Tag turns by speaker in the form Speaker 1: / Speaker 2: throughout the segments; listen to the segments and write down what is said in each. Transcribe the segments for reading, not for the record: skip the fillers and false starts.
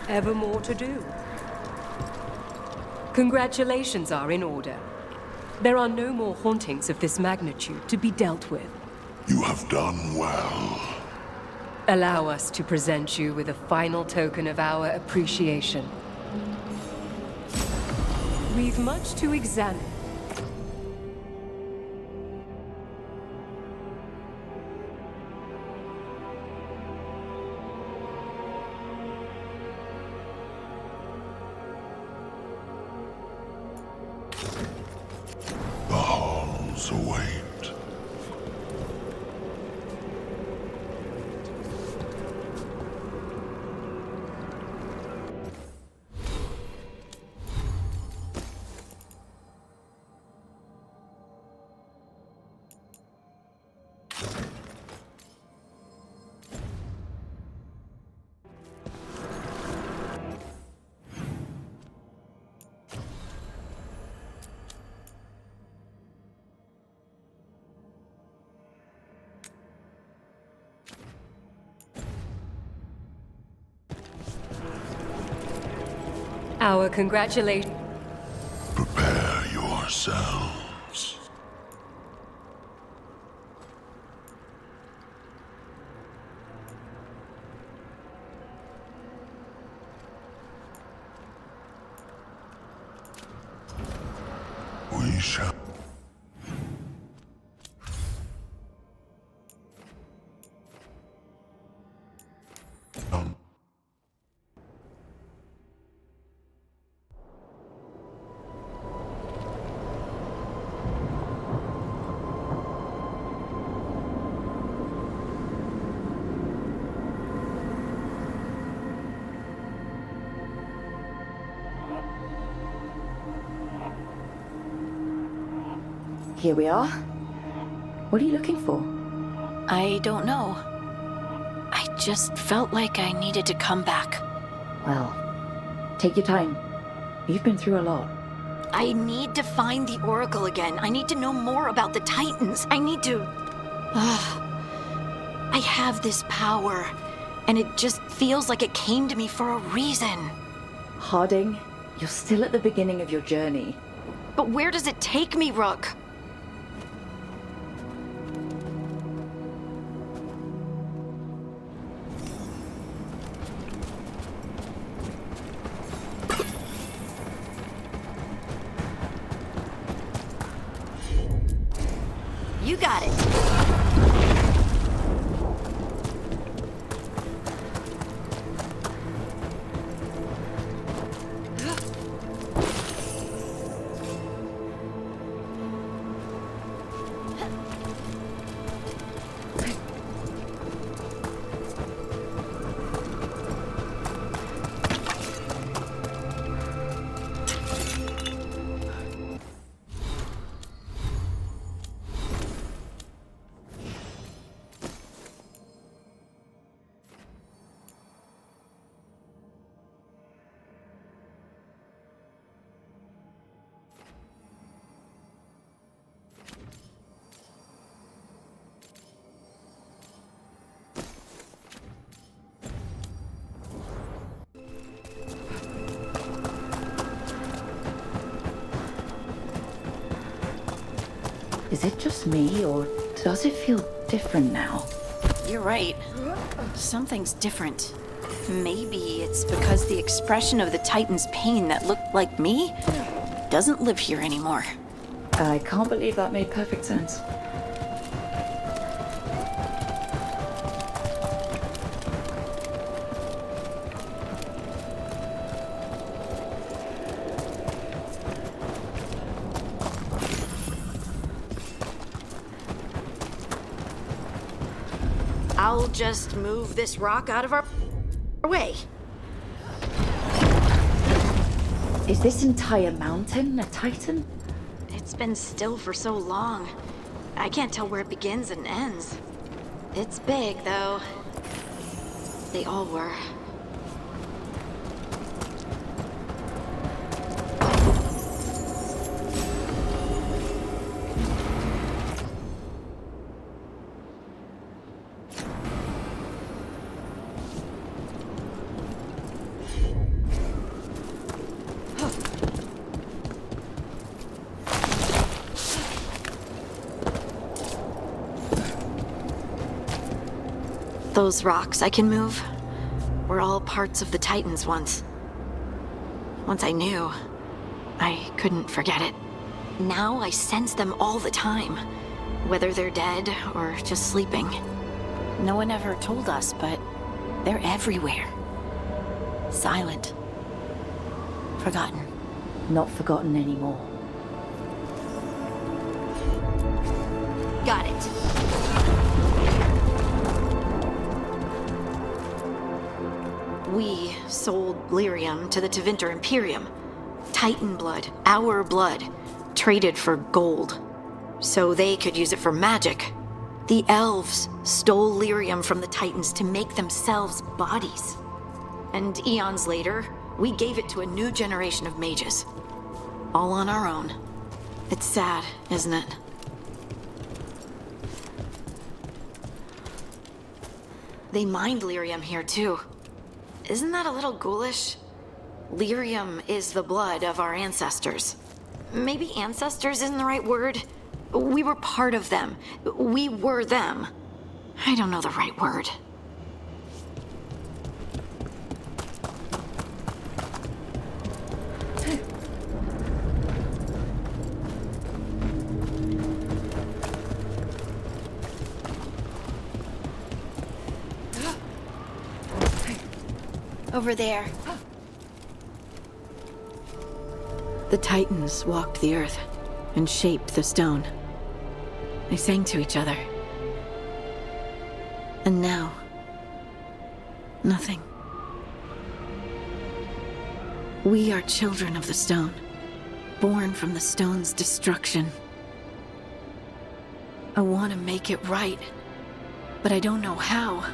Speaker 1: Ever more to do. Congratulations are in order. There are no more hauntings of this magnitude to be dealt with.
Speaker 2: You have done well.
Speaker 1: Allow us to present you with a final token of our appreciation. We've much to examine.
Speaker 2: The halls await.
Speaker 1: Our congratulations.
Speaker 2: Prepare yourselves. We shall.
Speaker 3: Here we are. What are you looking for?
Speaker 4: I don't know. I just felt like I needed to come back.
Speaker 3: Well, take your time. You've been through a lot.
Speaker 4: I need to find the Oracle again. I need to know more about the Titans. I need to... I have this power, and it just feels like it came to me for a reason.
Speaker 3: Harding, you're still at the beginning of your journey.
Speaker 4: But where does it take me, Rook? You got it.
Speaker 3: Is it just me, or does it feel different now?
Speaker 4: You're right. Something's different. Maybe it's because the expression of the Titan's pain that looked like me doesn't live here anymore.
Speaker 3: I can't believe that made perfect sense.
Speaker 4: I'll just move this rock out of our way.
Speaker 3: Is this entire mountain a Titan?
Speaker 4: It's been still for so long. I can't tell where it begins and ends. It's big, though. They all were. Those rocks I can move were all parts of the Titans once. Once I knew, I couldn't forget it. Now I sense them all the time, whether they're dead or just sleeping. No one ever told us, but they're everywhere. Silent. Forgotten.
Speaker 3: Not forgotten anymore.
Speaker 4: Got it. We sold lyrium to the Tevinter Imperium. Titan blood, our blood, traded for gold. So they could use it for magic. The elves stole lyrium from the Titans to make themselves bodies. And eons later, we gave it to a new generation of mages. All on our own. It's sad, isn't it? They mined lyrium here too. Isn't that a little ghoulish? Lyrium is the blood of our ancestors. Maybe ancestors isn't the right word. We were part of them. We were them. I don't know the right word. Over there. The Titans walked the earth and shaped the stone. They sang to each other. And now, nothing. We are children of the stone, born from the stone's destruction. I want to make it right, but I don't know how.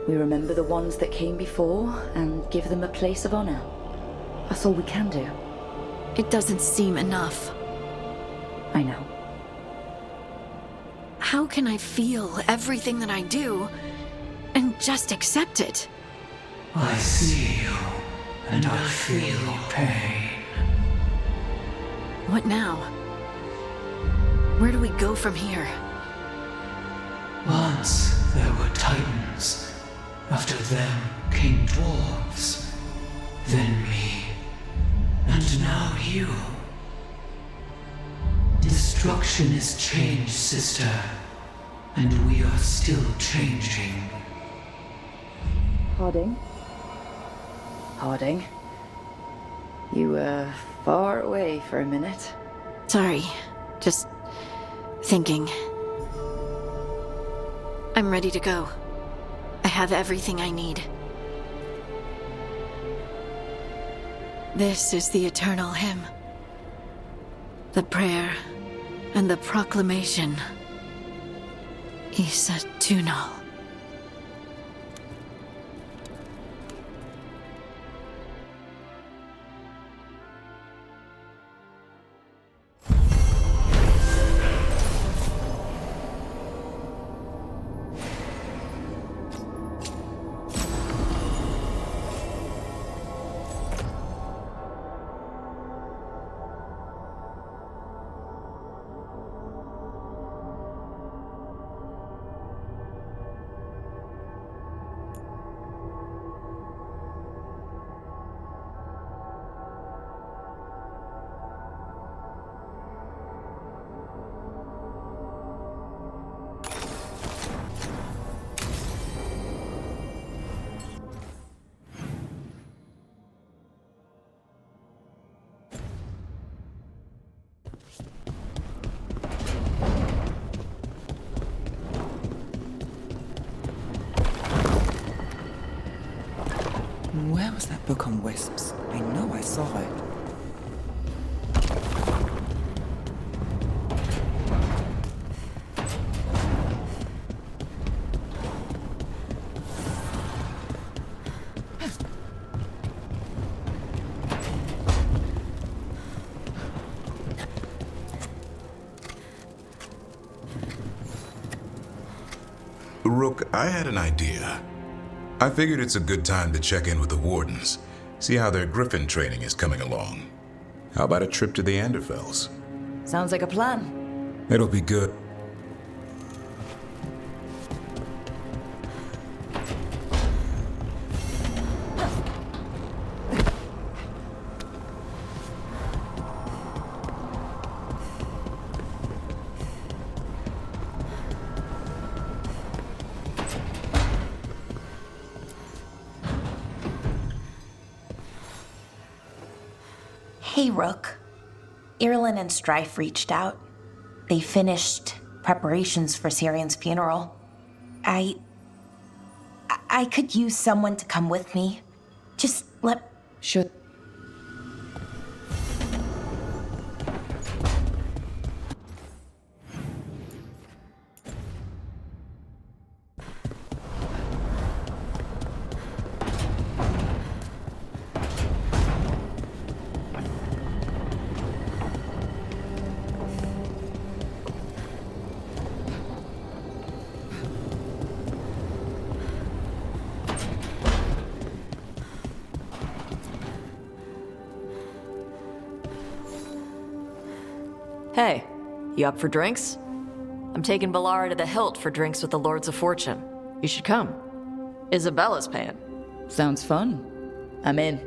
Speaker 3: We remember the ones that came before and give them a place of honor. That's all we can do.
Speaker 4: It doesn't seem enough.
Speaker 3: I know.
Speaker 4: How can I feel everything that I do and just accept it?
Speaker 5: I see you, and I feel your pain.
Speaker 4: What now? Where do we go from here?
Speaker 5: Once there were Titans. After them came dwarves, then me, and now you. Destruction is changed, sister, and we are still changing.
Speaker 3: Harding? Harding? You were far away for a minute.
Speaker 4: Sorry, just thinking. I'm ready to go. I have everything I need. This is the eternal hymn. The prayer and the proclamation. Isa Tunal.
Speaker 6: Where was that book on wisps? I know I saw it.
Speaker 7: Rook, I had an idea. I figured it's a good time to check in with the wardens, see how their griffin training is coming along. How about a trip to the Anderfels?
Speaker 3: Sounds like a plan.
Speaker 7: It'll be good.
Speaker 8: Hey, Rook. Irulan and Strife reached out. They finished preparations for Syrian's funeral. I could use someone to come with me. Just let...
Speaker 3: Sure.
Speaker 9: Hey, you up for drinks? I'm taking Valara to the Hilt for drinks with the Lords of Fortune. You should come. Isabella's paying.
Speaker 3: Sounds fun. I'm in.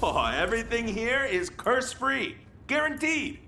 Speaker 10: Oh, everything here is curse-free. Guaranteed.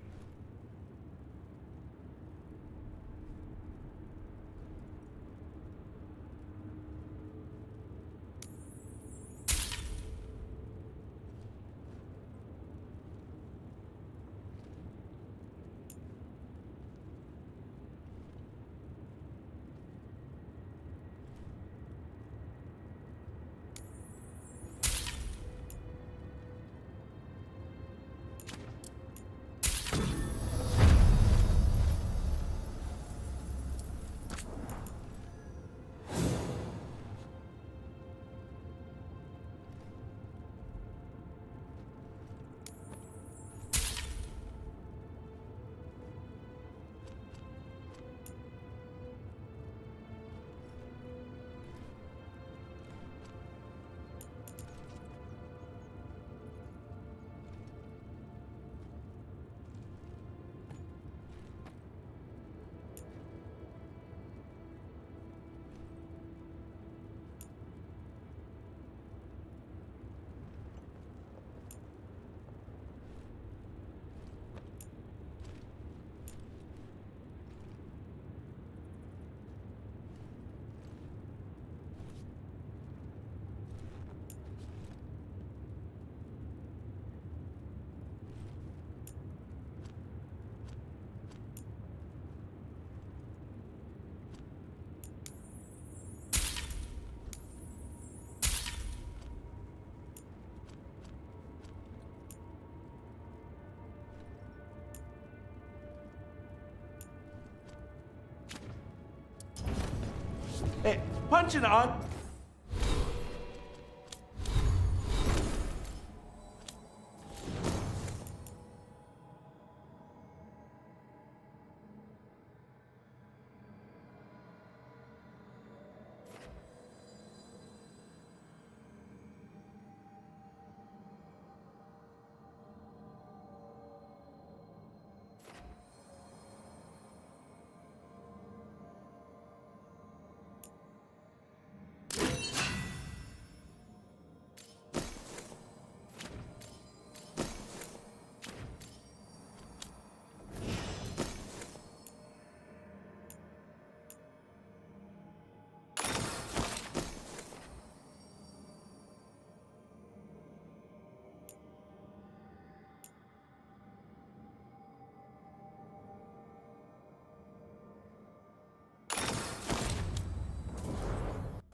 Speaker 10: punching on.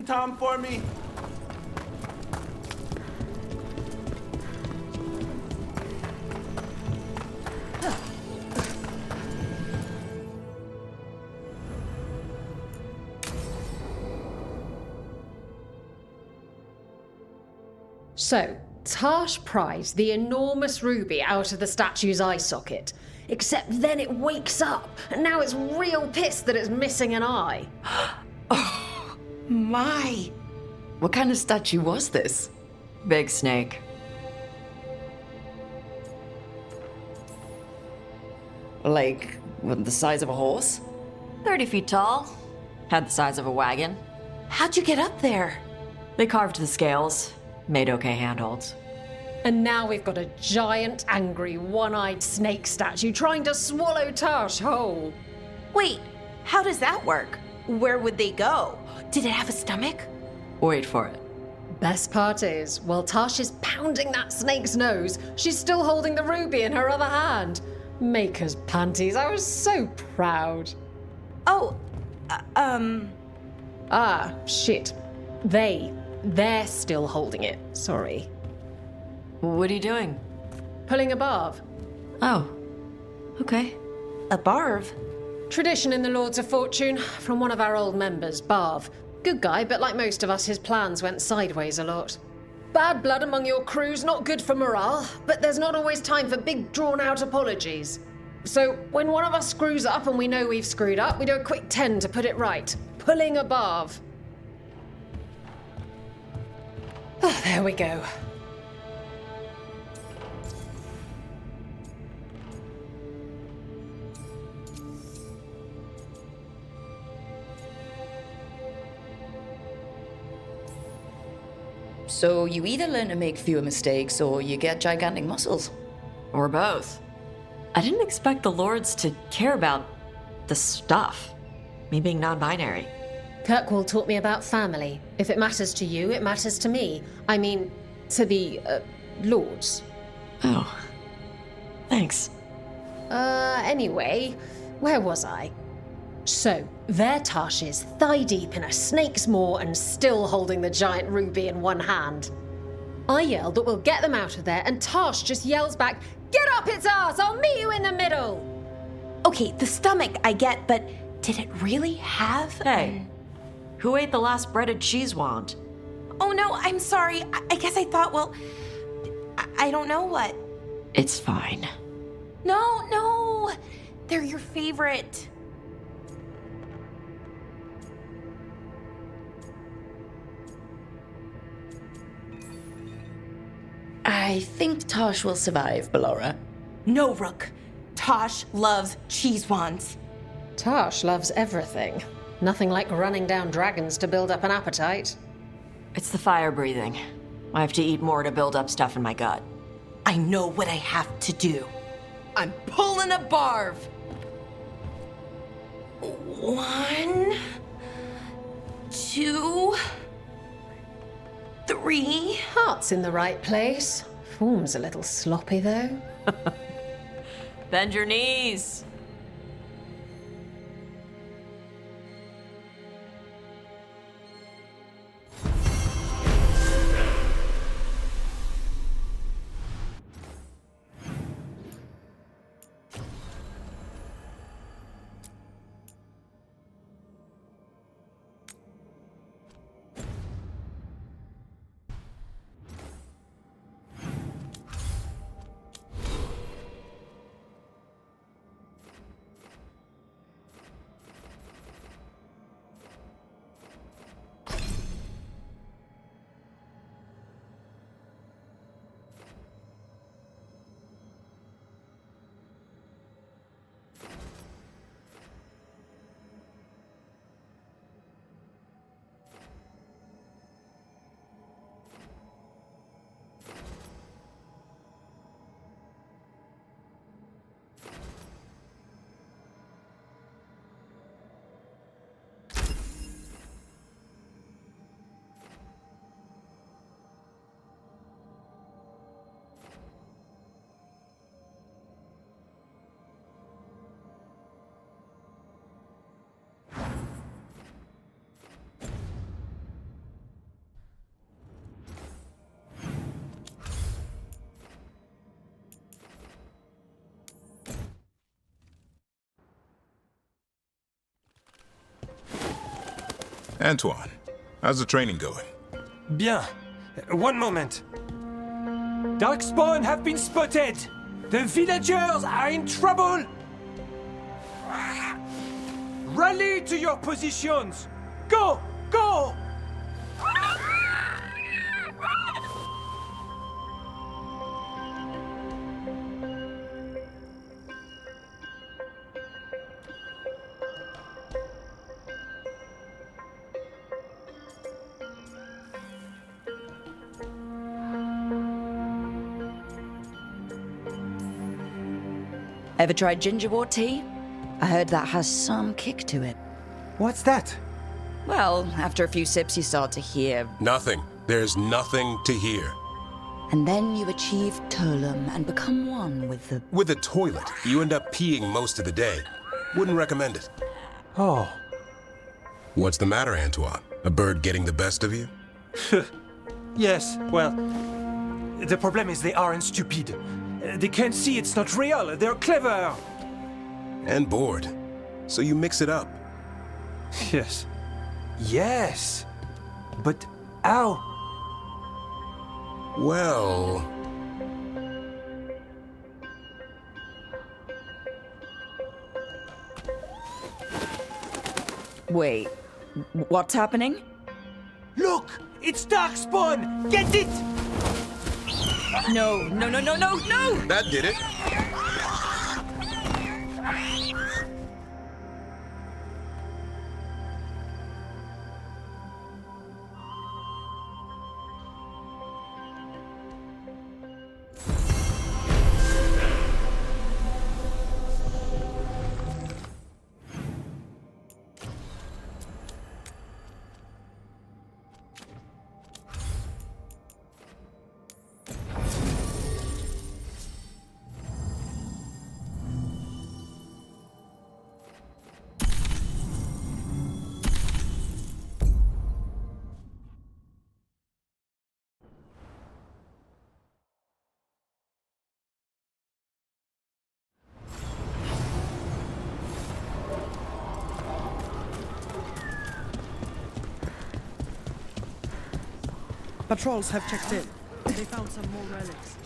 Speaker 10: Tom for me.
Speaker 11: So, Tash pries the enormous ruby out of the statue's eye socket. Except then it wakes up, and now it's real pissed that it's missing an eye.
Speaker 9: Oh, my. What kind of statue was this? Big snake. Like, the size of a horse? 30 feet tall. Had the size of a wagon.
Speaker 8: How'd you get up there?
Speaker 9: They carved the scales. Made okay handholds.
Speaker 11: And now we've got a giant, angry, one-eyed snake statue trying to swallow Tash whole.
Speaker 8: Wait, how does that work? Where would they go? Did it have a stomach?
Speaker 9: Wait for it.
Speaker 11: Best part is, while Tash is pounding that snake's nose, she's still holding the ruby in her other hand. Maker's panties, I was so proud.
Speaker 8: Oh,
Speaker 11: Ah, shit. They're still holding it, sorry.
Speaker 9: What are you doing?
Speaker 11: Pulling a barb.
Speaker 9: Oh, okay.
Speaker 8: A barb?
Speaker 11: Tradition in the Lords of Fortune, from one of our old members, Barv. Good guy, but like most of us, his plans went sideways a lot. Bad blood among your crew's not good for morale, but there's not always time for big, drawn-out apologies. So, when one of us screws up and we know we've screwed up, we do a quick 10 to put it right. Pulling a Barv. Oh, there we go.
Speaker 3: So you either learn to make fewer mistakes or you get gigantic muscles.
Speaker 9: Or both. I didn't expect the Lords to care about the stuff. Me being non-binary.
Speaker 11: Kirkwall taught me about family. If it matters to you, it matters to me. I mean, to the, Lords.
Speaker 9: Oh. Thanks.
Speaker 11: Anyway, where was I? So, there Tash is, thigh-deep in a snake's maw and still holding the giant ruby in one hand. I yell that we'll get them out of there, and Tash just yells back, "Get up its ass! I'll meet you in the middle!"
Speaker 8: Okay, the stomach I get, but did it really have?
Speaker 9: Hey, who ate the last breaded cheese wand?
Speaker 8: Oh no, I'm sorry. I guess I thought, well, I don't know what.
Speaker 9: It's fine.
Speaker 8: No, they're your favorite.
Speaker 3: I think Tosh will survive, Ballora.
Speaker 8: No, Rook. Tosh loves cheese wands.
Speaker 11: Tash loves everything. Nothing like running down dragons to build up an appetite.
Speaker 9: It's the fire breathing. I have to eat more to build up stuff in my gut.
Speaker 8: I know what I have to do. I'm pulling a barv. 1, 2, 3.
Speaker 11: Heart's in the right place. Form's a little sloppy, though.
Speaker 9: Bend your knees.
Speaker 7: Antoine, how's the training going?
Speaker 12: Bien. One moment. Darkspawn have been spotted! The villagers are in trouble! Rally to your positions! Go! Go!
Speaker 3: Ever tried gingerwort tea? I heard that has some kick to it.
Speaker 12: What's that?
Speaker 3: Well, after a few sips, you start to hear.
Speaker 13: Nothing. There's nothing to hear.
Speaker 3: And then you achieve Turlum and become one with the.
Speaker 13: With the toilet, you end up peeing most of the day. Wouldn't recommend it.
Speaker 12: Oh.
Speaker 13: What's the matter, Antoine? A bird getting the best of you?
Speaker 12: Yes, well, the problem is they aren't stupid. They can't see it's not real. They're clever.
Speaker 13: And bored. So you mix it up.
Speaker 12: Yes. Yes. But how?
Speaker 13: Well...
Speaker 3: Wait, what's happening?
Speaker 12: Look! It's Darkspawn! Get it!
Speaker 3: No!
Speaker 13: That did it.
Speaker 6: Patrols have checked in. They found some more relics.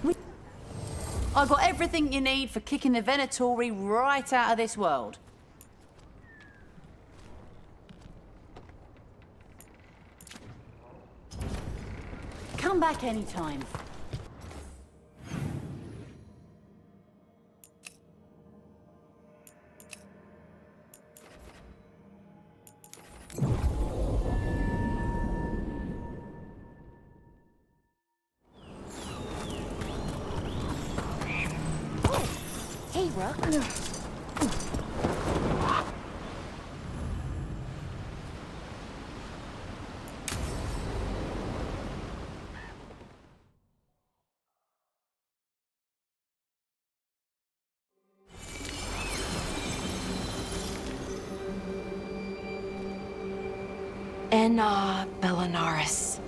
Speaker 14: I've got everything you need for kicking the Venatori right out of this world. Come back anytime. Hey, Rook.
Speaker 8: Enna Bellinaris.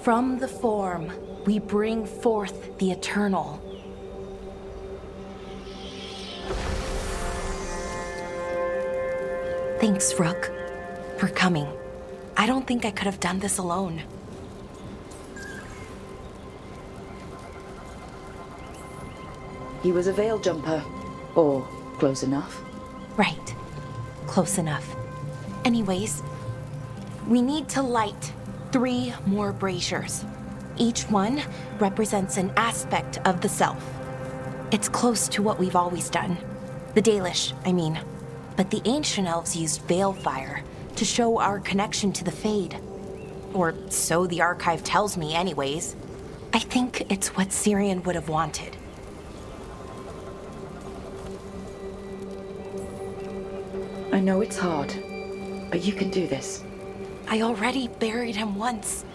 Speaker 8: From the form, we bring forth the eternal. Thanks, Rook, for coming. I don't think I could have done this alone.
Speaker 3: He was a veil jumper. Or close enough.
Speaker 8: Right. Close enough. Anyways, we need to light 3 more braziers. Each one represents an aspect of the self. It's close to what we've always done. The Dalish, I mean. But the ancient elves used veil fire to show our connection to the Fade. Or so the archive tells me anyways. I think it's what Syrian would have wanted.
Speaker 3: I know it's hard, but you can do this.
Speaker 8: I already buried him once.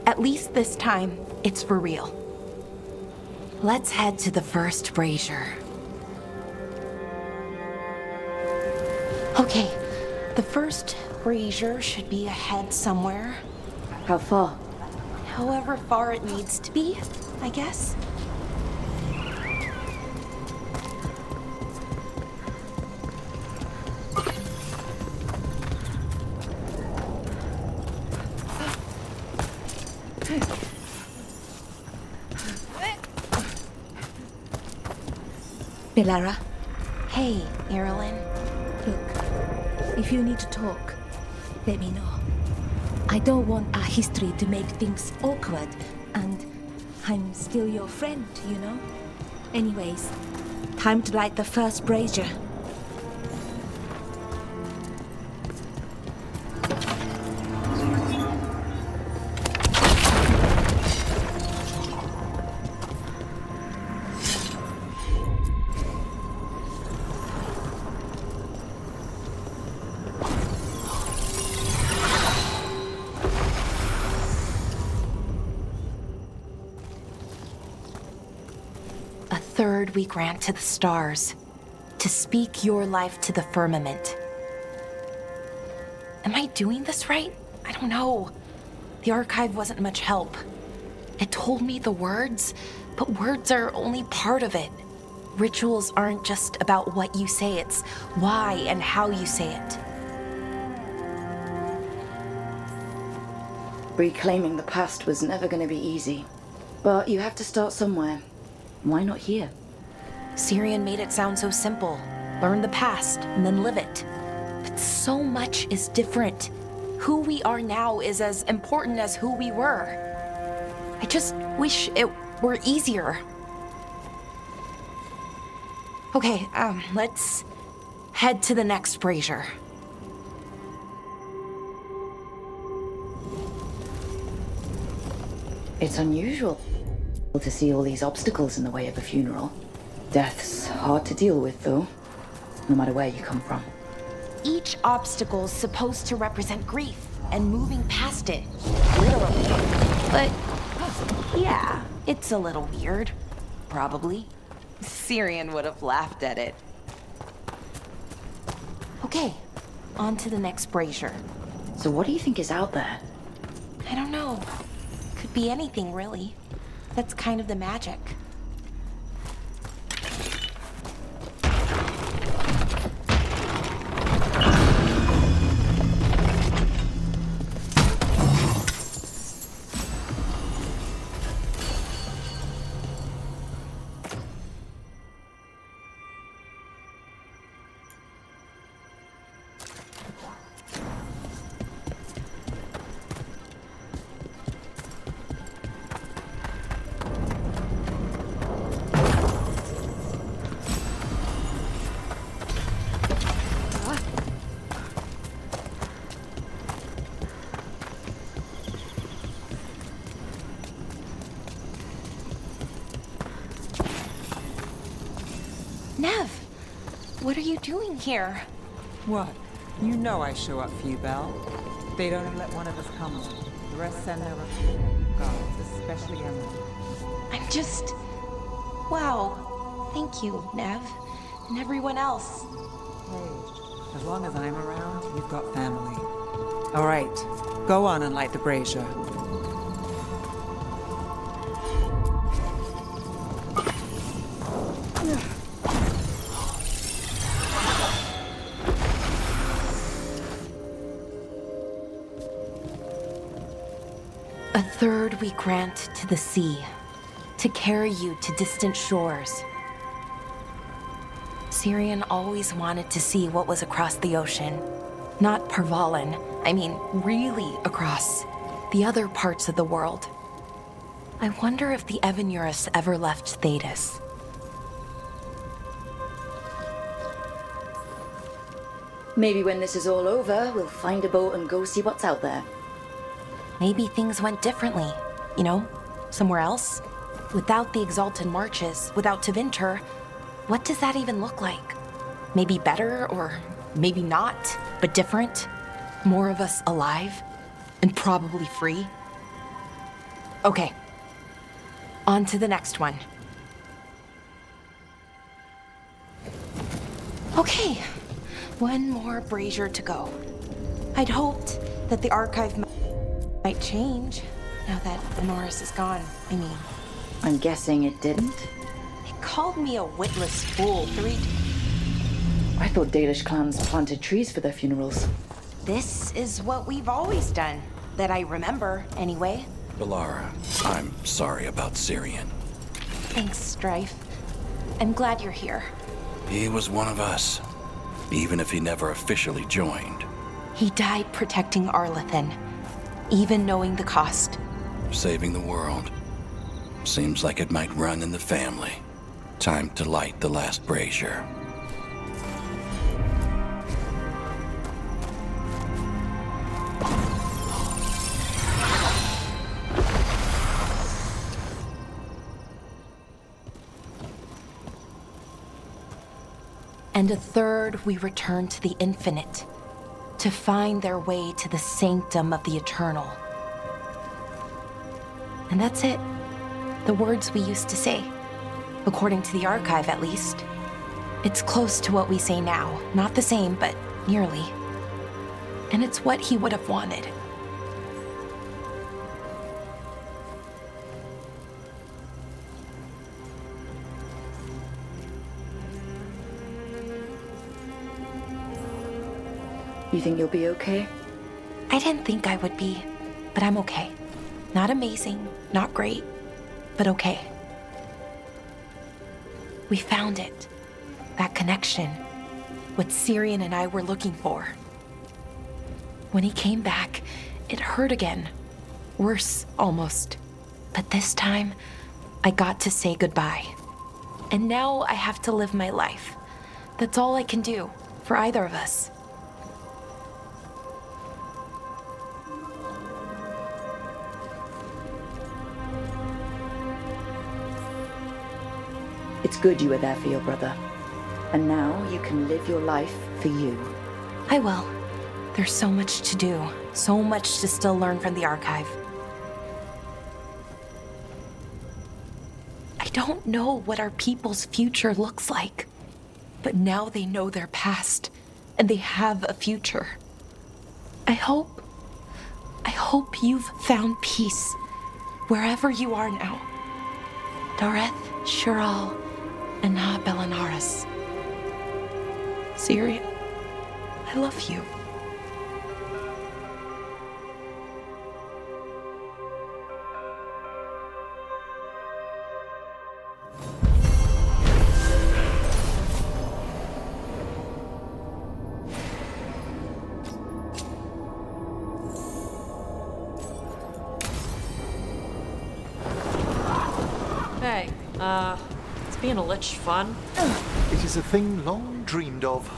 Speaker 8: At least this time, it's for real. Let's head to the first brazier. Okay, the first brazier should be ahead somewhere.
Speaker 3: How far?
Speaker 8: However far it needs to be, I guess.
Speaker 3: Belara,
Speaker 8: Hey, Irilyn.
Speaker 3: look, if you need to talk, let me know. I don't want our history to make things awkward, and I'm still your friend, you know? Anyways, time to light the first brazier.
Speaker 8: Third we grant to the stars, to speak your life to the firmament. Am I doing this right? I don't know. The archive wasn't much help. It told me the words, but words are only part of it. Rituals aren't just about what you say, it's why and how you say it.
Speaker 3: Reclaiming the past was never going to be easy. But you have to start somewhere. Why not here?
Speaker 8: Syrian made it sound so simple. Learn the past and then live it. But so much is different. Who we are now is as important as who we were. I just wish it were easier. Okay, let's head to the next brazier.
Speaker 3: It's unusual to see all these obstacles in the way of a funeral. Death's hard to deal with, though, no matter where you come from.
Speaker 8: Each obstacle's supposed to represent grief and moving past it, literally. But, yeah, it's a little weird. Probably. Syrian would have laughed at it. Okay, on to the next brazier.
Speaker 3: So what do you think is out there?
Speaker 8: I don't know. Could be anything, really. That's kind of the magic. Nev, what are you doing here?
Speaker 15: What? You know I show up for you, Belle. They'd only let one of us come. The rest send their guards, especially Emily.
Speaker 8: I'm just... Wow. Thank you, Nev. And everyone else.
Speaker 15: Hey, as long as I'm around, you've got family. All right, go on and light the brazier.
Speaker 8: A third we grant to the sea, to carry you to distant shores. Syrian always wanted to see what was across the ocean. Not Parvalan, I mean really across the other parts of the world. I wonder if the Evanurus ever left Thedas.
Speaker 3: Maybe when this is all over, we'll find a boat and go see what's out there.
Speaker 8: Maybe things went differently, you know, somewhere else. Without the Exalted Marches, without Tevinter, what does that even look like? Maybe better, or maybe not, but different? More of us alive, and probably free? Okay, on to the next one. Okay, one more brazier to go. I'd hoped that the archive might change now that Honoris is gone, I mean.
Speaker 3: I'm guessing it didn't?
Speaker 8: It called me a witless fool 3
Speaker 3: I thought Dalish clans planted trees for their funerals.
Speaker 8: This is what we've always done, that I remember, anyway.
Speaker 16: Bellara, I'm sorry about Syrian.
Speaker 8: Thanks, Strife. I'm glad you're here.
Speaker 16: He was one of us, even if he never officially joined.
Speaker 8: He died protecting Arlathan, even knowing the cost.
Speaker 16: Saving the world. Seems like it might run in the family. Time to light the last brazier.
Speaker 8: And a third we return to the infinite, to find their way to the sanctum of the eternal. And that's it. The words we used to say. According to the archive, at least. It's close to what we say now. Not the same, but nearly. And it's what he would have wanted.
Speaker 4: You think you'll be okay?
Speaker 8: I didn't think I would be, but I'm okay. Not amazing, not great, but okay. We found it. That connection. What Syrian and I were looking for. When he came back, it hurt again. Worse, almost. But this time, I got to say goodbye. And now I have to live my life. That's all I can do, for either of us.
Speaker 17: It's good you were there for your brother. And now you can live your life for you.
Speaker 8: I will. There's so much to do. So much to still learn from the archive. I don't know what our people's future looks like. But now they know their past. And they have a future. I hope you've found peace. Wherever you are now. Dareth, Shural, and Na Belanaris. Syrian, I love you.
Speaker 9: Hey, is being a lich fun?
Speaker 18: It is a thing long dreamed of.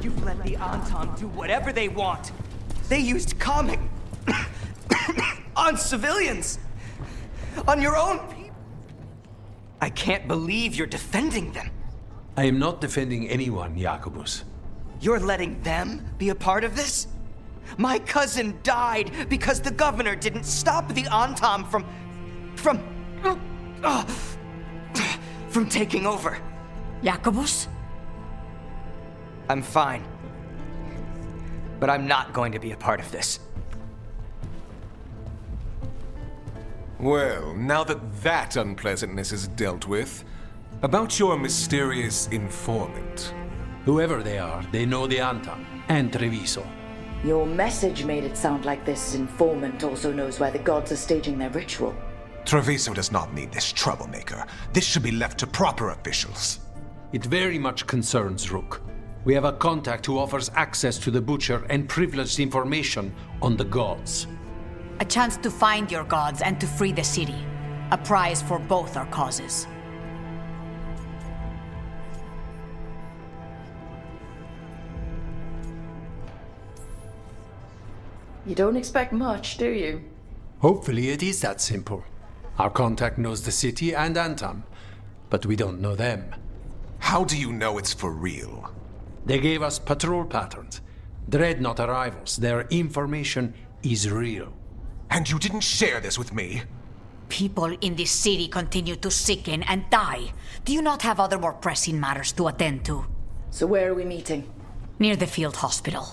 Speaker 19: You've let the Anton do whatever they want. They used comic on civilians. On your own people. I can't believe you're defending them.
Speaker 20: I am not defending anyone, Jacobus.
Speaker 19: You're letting them be a part of this? My cousin died because the governor didn't stop the Anton from taking over.
Speaker 9: Jacobus?
Speaker 19: I'm fine. But I'm not going to be a part of this.
Speaker 21: Well, now that unpleasantness is dealt with, about your mysterious informant.
Speaker 20: Whoever they are, they know the Anton. and Treviso.
Speaker 17: Your message made it sound like this informant also knows where the gods are staging their ritual.
Speaker 7: Treviso does not need this troublemaker. This should be left to proper officials.
Speaker 20: It very much concerns Rook. We have a contact who offers access to the Butcher and privileged information on the gods.
Speaker 14: A chance to find your gods and to free the city. A prize for both our causes.
Speaker 17: You don't expect much, do you?
Speaker 20: Hopefully it is that simple. Our contact knows the city and Antam, but we don't know them.
Speaker 7: How do you know it's for real?
Speaker 20: They gave us patrol patterns. Dreadnought arrivals. Their information is real.
Speaker 7: And you didn't share this with me?
Speaker 14: People in this city continue to sicken and die. Do you not have other more pressing matters to attend to?
Speaker 17: So where are we meeting?
Speaker 14: Near the field hospital,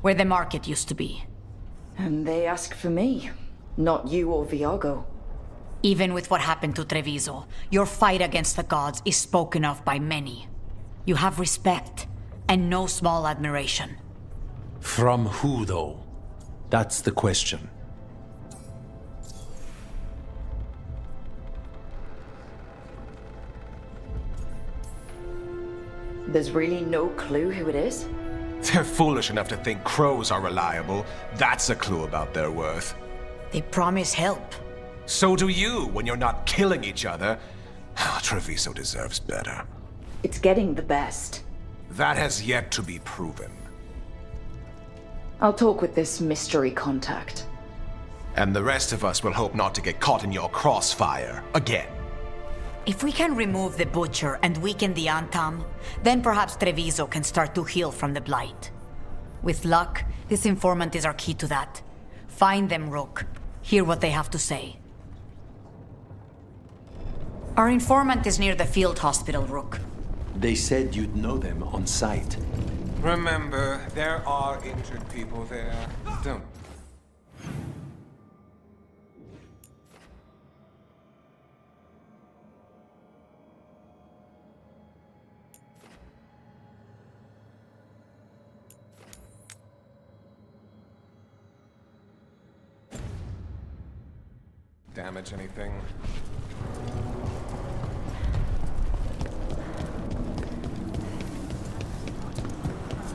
Speaker 14: where the market used to be.
Speaker 17: And they ask for me, not you or Viago.
Speaker 14: Even with what happened to Treviso, your fight against the gods is spoken of by many. You have respect, and no small admiration.
Speaker 20: From who, though? That's the question.
Speaker 17: There's really no clue who it is?
Speaker 7: They're foolish enough to think crows are reliable. That's a clue about their worth.
Speaker 14: They promise help.
Speaker 7: So do you, when you're not killing each other. Treviso deserves better.
Speaker 17: It's getting the best.
Speaker 7: That has yet to be proven.
Speaker 17: I'll talk with this mystery contact.
Speaker 7: And the rest of us will hope not to get caught in your crossfire again.
Speaker 14: If we can remove the Butcher and weaken the Antam, then perhaps Treviso can start to heal from the Blight. With luck, this informant is our key to that. Find them, Rook. Hear what they have to say. Our informant is near the field hospital, Rook.
Speaker 20: They said you'd know them on sight.
Speaker 21: Remember, there are injured people there. Don't. Damage anything?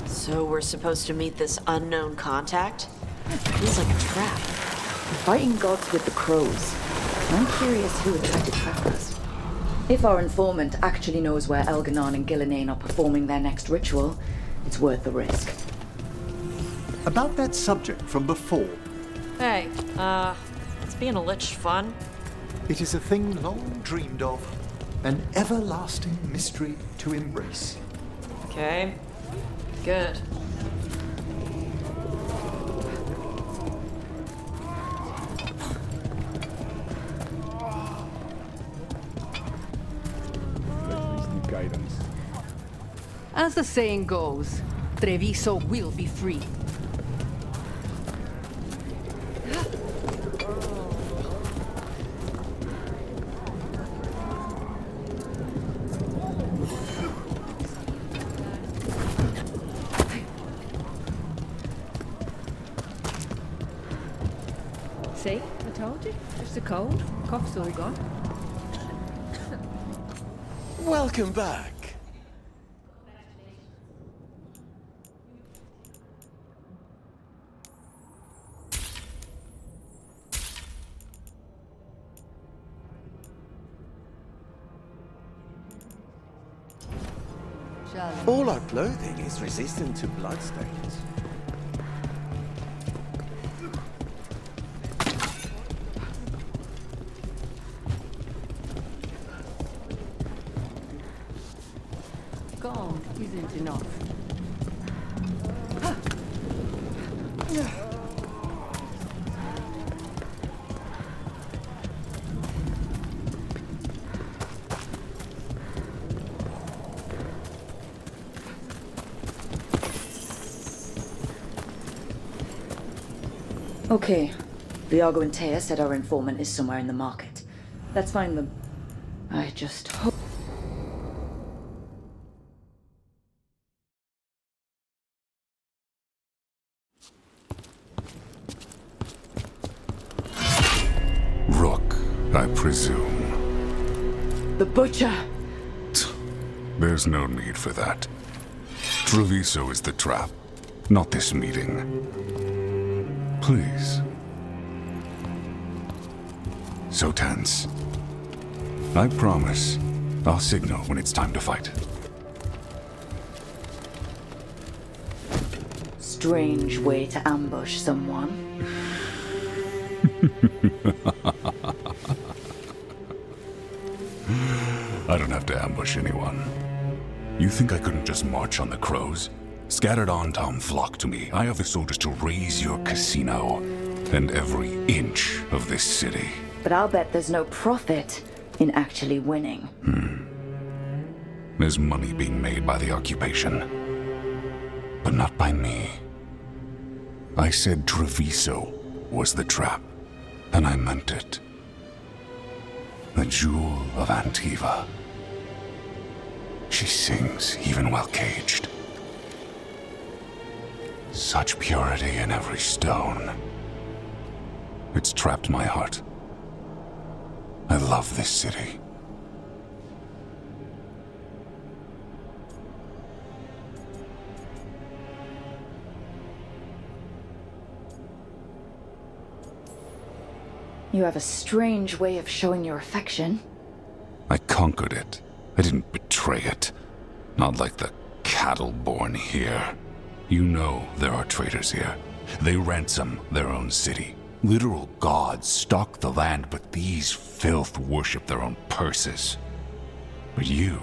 Speaker 9: So we're supposed to meet this unknown contact? Feels like a trap.
Speaker 17: Fighting gods with the crows. I'm curious who would try to trap us. If our informant actually knows where Elganon and Gillinane are performing their next ritual, it's worth the risk.
Speaker 18: About that subject from before.
Speaker 9: Hey, is being a lich fun?
Speaker 18: It is a thing long dreamed of, an everlasting mystery to embrace.
Speaker 9: Okay. Good.
Speaker 1: Guidance. As the saying goes, Treviso will be free. See? I told you. Just a cold. Cough's all gone.
Speaker 22: Welcome back. All our clothing is resistant to bloodstains.
Speaker 1: Gold isn't enough.
Speaker 17: Okay. Viago and Taya said our informant is somewhere in the market. Let's find them. I just hope...
Speaker 2: I presume.
Speaker 17: The Butcher!
Speaker 2: There's no need for that. Treviso is the trap, not this meeting. Please. So tense. I promise, I'll signal when it's time to fight.
Speaker 17: Strange way to ambush someone.
Speaker 2: I don't have to ambush anyone. You think I couldn't just march on the crows? Scattered Antom flock to me. I have the soldiers to raise your casino and every inch of this city.
Speaker 17: But I'll bet there's no profit in actually winning.
Speaker 2: There's money being made by the occupation, but not by me. I said Treviso was the trap, and I meant it. The Jewel of Antiva. She sings even while caged. Such purity in every stone. It's trapped my heart. I love this city.
Speaker 17: You have a strange way of showing your affection.
Speaker 2: I conquered it. I didn't betray it. Not like the cattle born here. You know there are traitors here. They ransom their own city. Literal gods stalk the land, but these filth worship their own purses. But you're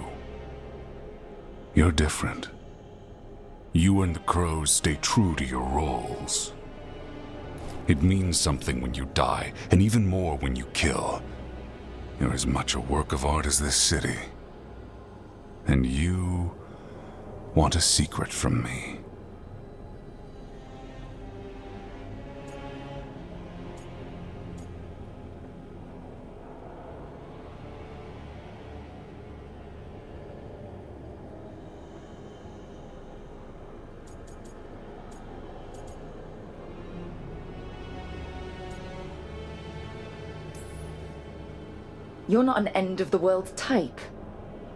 Speaker 2: different. You and the crows stay true to your roles. It means something when you die, and even more when you kill. You're as much a work of art as this city. And you want a secret from me.
Speaker 17: You're not an end-of-the-world type.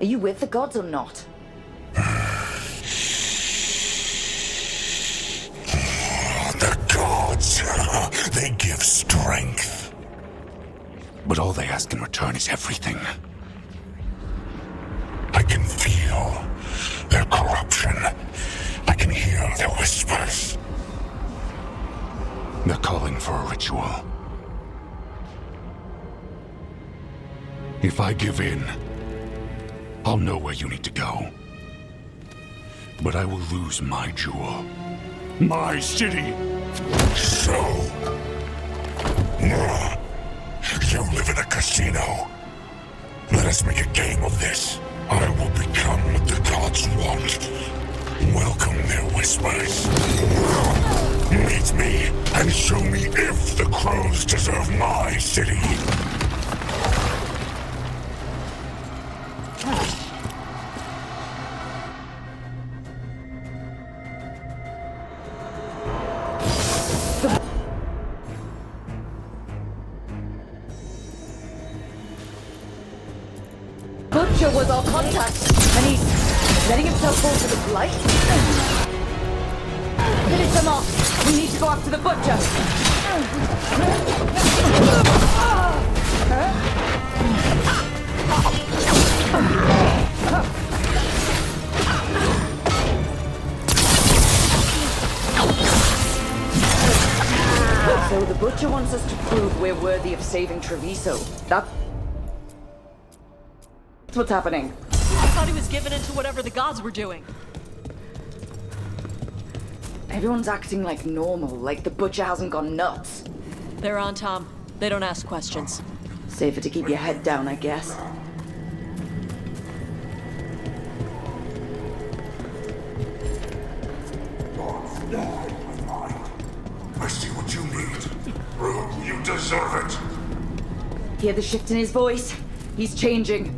Speaker 17: Are you with the gods or not?
Speaker 2: The gods, they give strength. But all they ask in return is everything. I can feel their corruption. I can hear their whispers. They're calling for a ritual. If I give in, I'll know where you need to go. But I will lose my jewel. My city! So... you live in a casino. Let us make a game of this. I will become what the gods want. Welcome their whispers. Meet me and show me if the crows deserve my city.
Speaker 17: Butcher was our contact, and he's letting himself fall to the blight? Finish them off! We need to go after the Butcher! So the Butcher wants us to prove we're worthy of saving Treviso. That's what's happening.
Speaker 9: I thought he was giving in to whatever the gods were doing.
Speaker 17: Everyone's acting like normal, like the Butcher hasn't gone nuts.
Speaker 9: They're on, Tom. They don't ask questions.
Speaker 17: Safer to keep your head down, I guess.
Speaker 2: I see what you need. You deserve it.
Speaker 17: Hear the shift in his voice? He's changing.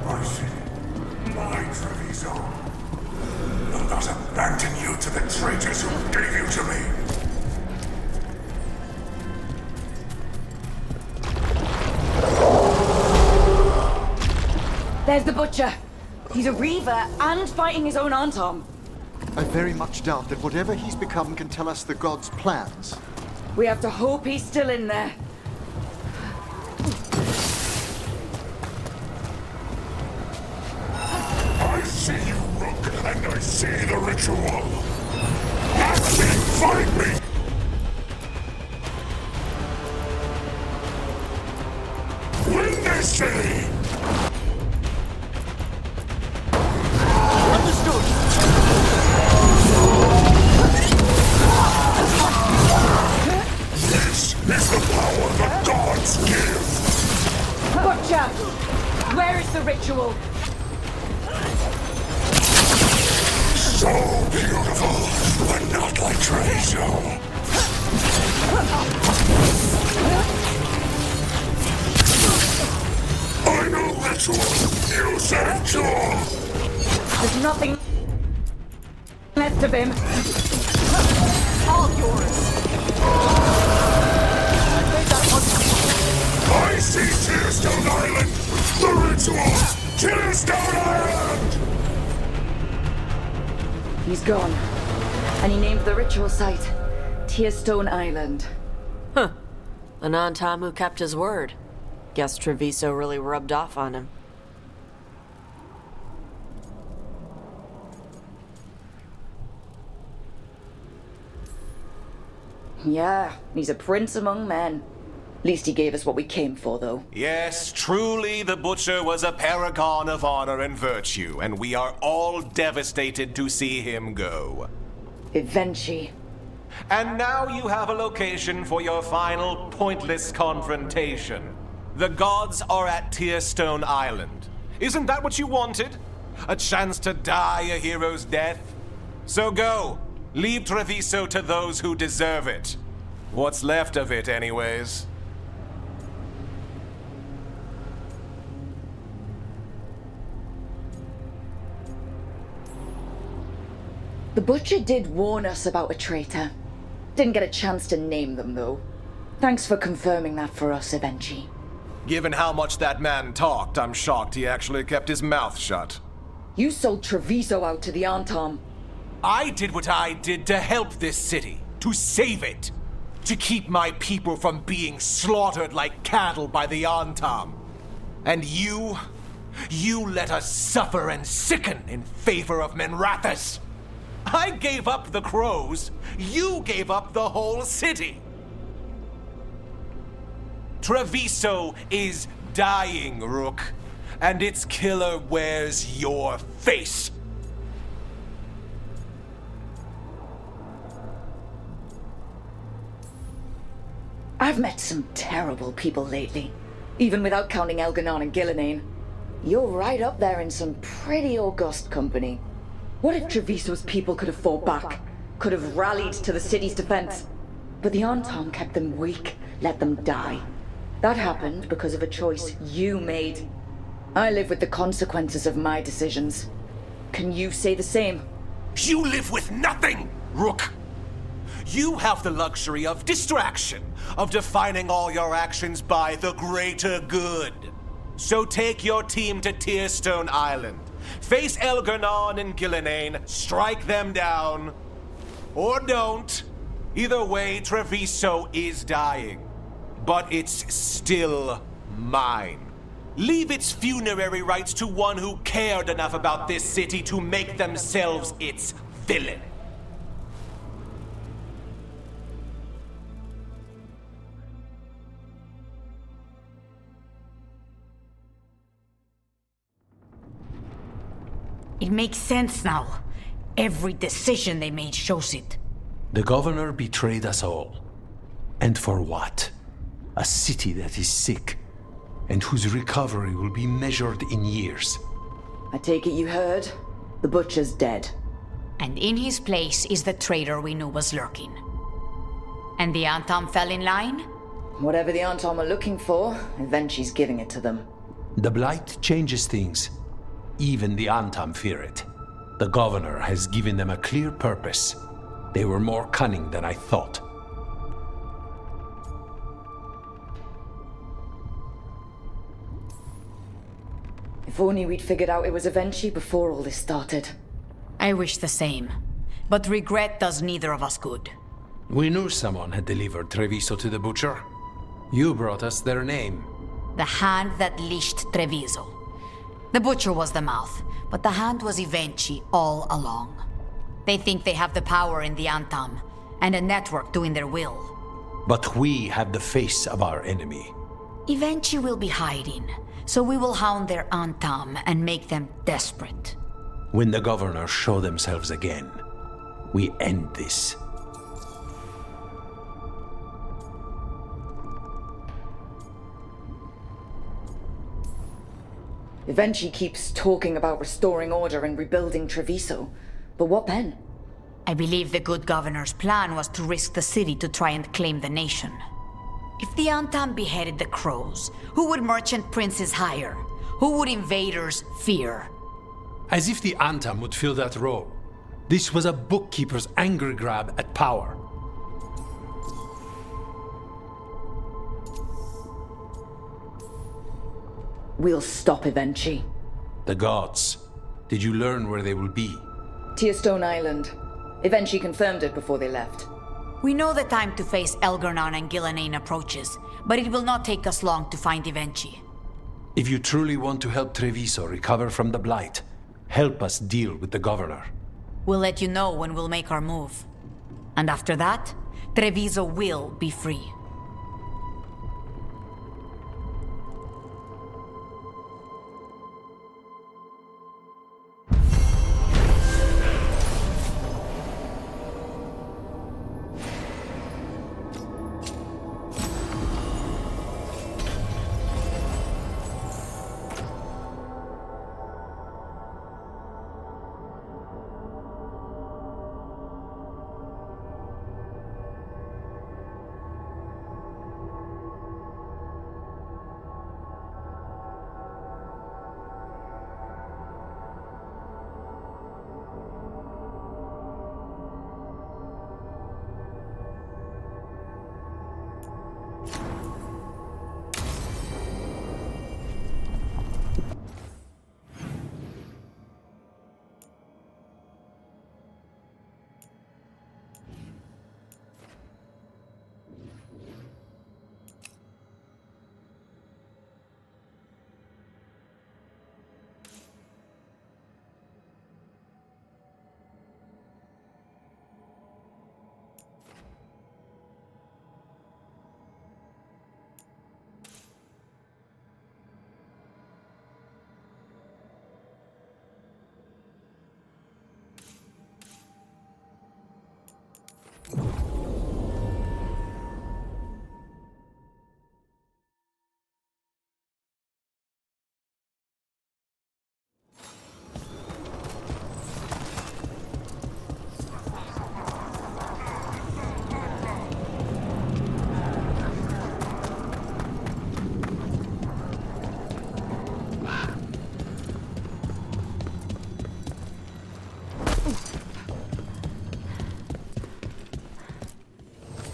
Speaker 2: My city, my Treviso. I'll not abandon you to the traitors who gave you to me.
Speaker 17: Where's the butcher? He's a reaver and fighting his own Antom.
Speaker 18: I very much doubt that whatever he's become can tell us the gods' plans.
Speaker 17: We have to hope he's still in there.
Speaker 2: I see you, Rook, and I see the ritual. That's it! Find me! Win this city!
Speaker 19: Understood.
Speaker 2: This is the power the gods give!
Speaker 17: Butcher! Where is the ritual?
Speaker 2: So beautiful, but not like Treviso. I know ritual. You said it, Joel.
Speaker 17: There's nothing left of him.
Speaker 11: All yours.
Speaker 2: I see Tearstone Island! The ritual! Tearstone Island!
Speaker 17: He's gone. And he named the ritual site Tearstone Island.
Speaker 9: Huh. An Antom who kept his word. Guess Treviso really rubbed off on him.
Speaker 17: Yeah, he's a prince among men. Least he gave us what we came for, though.
Speaker 7: Yes, truly the Butcher was a paragon of honor and virtue, and we are all devastated to see him go.
Speaker 17: Eventually.
Speaker 7: And now you have a location for your final pointless confrontation. The gods are at Tearstone Island. Isn't that what you wanted? A chance to die a hero's death? So go. Leave Treviso to those who deserve it. What's left of it, anyways.
Speaker 17: The Butcher did warn us about a traitor. Didn't get a chance to name them, though. Thanks for confirming that for us, Evenchi.
Speaker 7: Given how much that man talked, I'm shocked he actually kept his mouth shut.
Speaker 17: You sold Treviso out to the Antom.
Speaker 7: I did what I did to help this city, to save it, to keep my people from being slaughtered like cattle by the Antom. And you let us suffer and sicken in favor of Menrathus. I gave up the crows, you gave up the whole city. Treviso is dying, Rook, and its killer wears your face.
Speaker 17: I've met some terrible people lately, even without counting Elganon and Gillinane. You're right up there in some pretty august company. What if Treviso's people could have fought back, could have rallied to the city's defense? But the Antom kept them weak, let them die. That happened because of a choice you made. I live with the consequences of my decisions. Can you say the same?
Speaker 7: You live with nothing, Rook! You have the luxury of distraction, of defining all your actions by the greater good. So take your team to Tearstone Island. Face Elganon and Gillinane, strike them down. Or don't. Either way, Treviso is dying. But it's still mine. Leave its funerary rites to one who cared enough about this city to make themselves its villain.
Speaker 14: It makes sense now. Every decision they made shows it.
Speaker 20: The governor betrayed us all. And for what? A city that is sick, and whose recovery will be measured in years.
Speaker 17: I take it you heard? The Butcher's dead.
Speaker 14: And in his place is the traitor we knew was lurking. And the Antom fell in line?
Speaker 17: Whatever the Antom are looking for, Evenchi's giving it to them.
Speaker 20: The Blight changes things. Even the Antom fear it. The governor has given them a clear purpose. They were more cunning than I thought.
Speaker 17: If only we'd figured out it was Avenchi before all this started.
Speaker 14: I wish the same. But regret does neither of us good.
Speaker 20: We knew someone had delivered Treviso to the butcher. You brought us their name.
Speaker 14: The hand that leashed Treviso. The butcher was the mouth, but the hand was Evenchi all along. They think they have the power in the Antam, and a network doing their will.
Speaker 20: But we have the face of our enemy.
Speaker 14: Evenchi will be hiding, so we will hound their Antam and make them desperate.
Speaker 20: When the governors show themselves again, we end this.
Speaker 17: Avenchi keeps talking about restoring order and rebuilding Treviso. But what then?
Speaker 14: I believe the good governor's plan was to risk the city to try and claim the nation. If the Antam beheaded the crows, who would merchant princes hire? Who would invaders fear?
Speaker 20: As if the Antam would fill that role. This was a bookkeeper's angry grab at power.
Speaker 17: We'll stop Avenchi.
Speaker 20: The gods. Did you learn where they will be?
Speaker 17: Tearstone Island. Avenchi confirmed it before they left.
Speaker 14: We know the time to face Elgar'nan and Gillenane approaches, but it will not take us long to find Evenchi.
Speaker 20: If you truly want to help Treviso recover from the Blight, help us deal with the governor.
Speaker 14: We'll let you know when we'll make our move. And after that, Treviso will be free.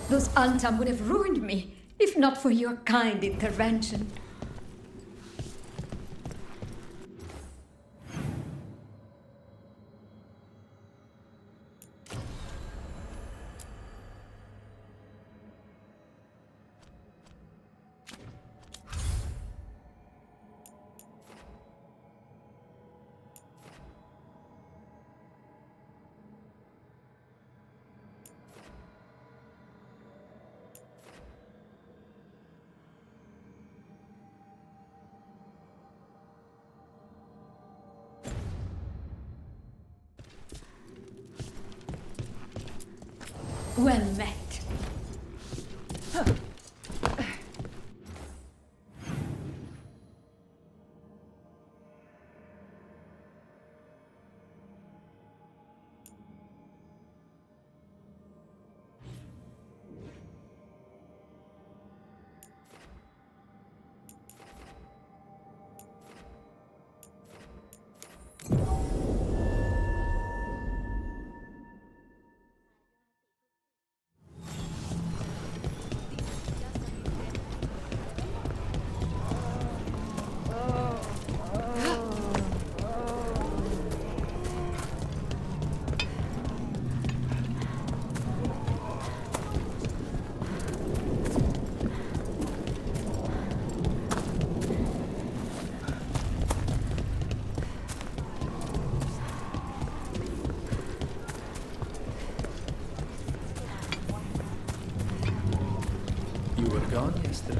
Speaker 5: Those Antam would have ruined me, if not for your kind intervention. Well met.
Speaker 16: were gone yesterday.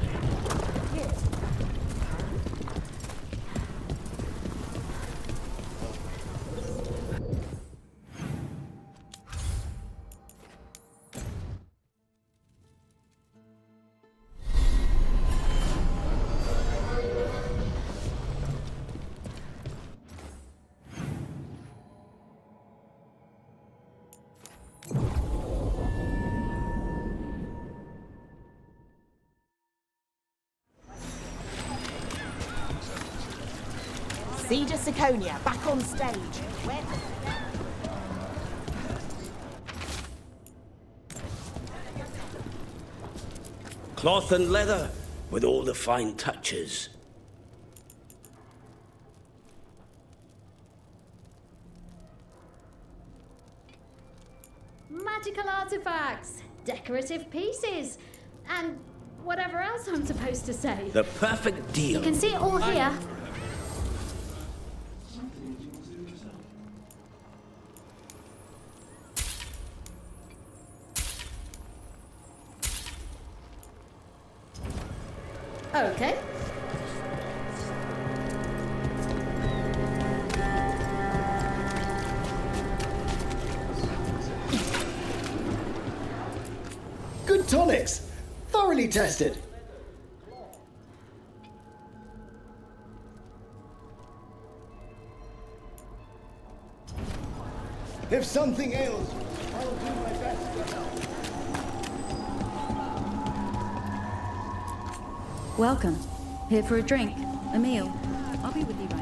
Speaker 10: Cedar Siconia, back on stage.
Speaker 12: Cloth and leather, with all the fine touches.
Speaker 5: Magical artifacts, decorative pieces, and whatever else I'm supposed to say.
Speaker 12: The perfect deal.
Speaker 5: You can see it all here. Okay.
Speaker 23: Good tonics! Thoroughly tested! If something ails you, I'll do my best to help.
Speaker 24: Welcome. Here for a drink, a meal. I'll be with you right.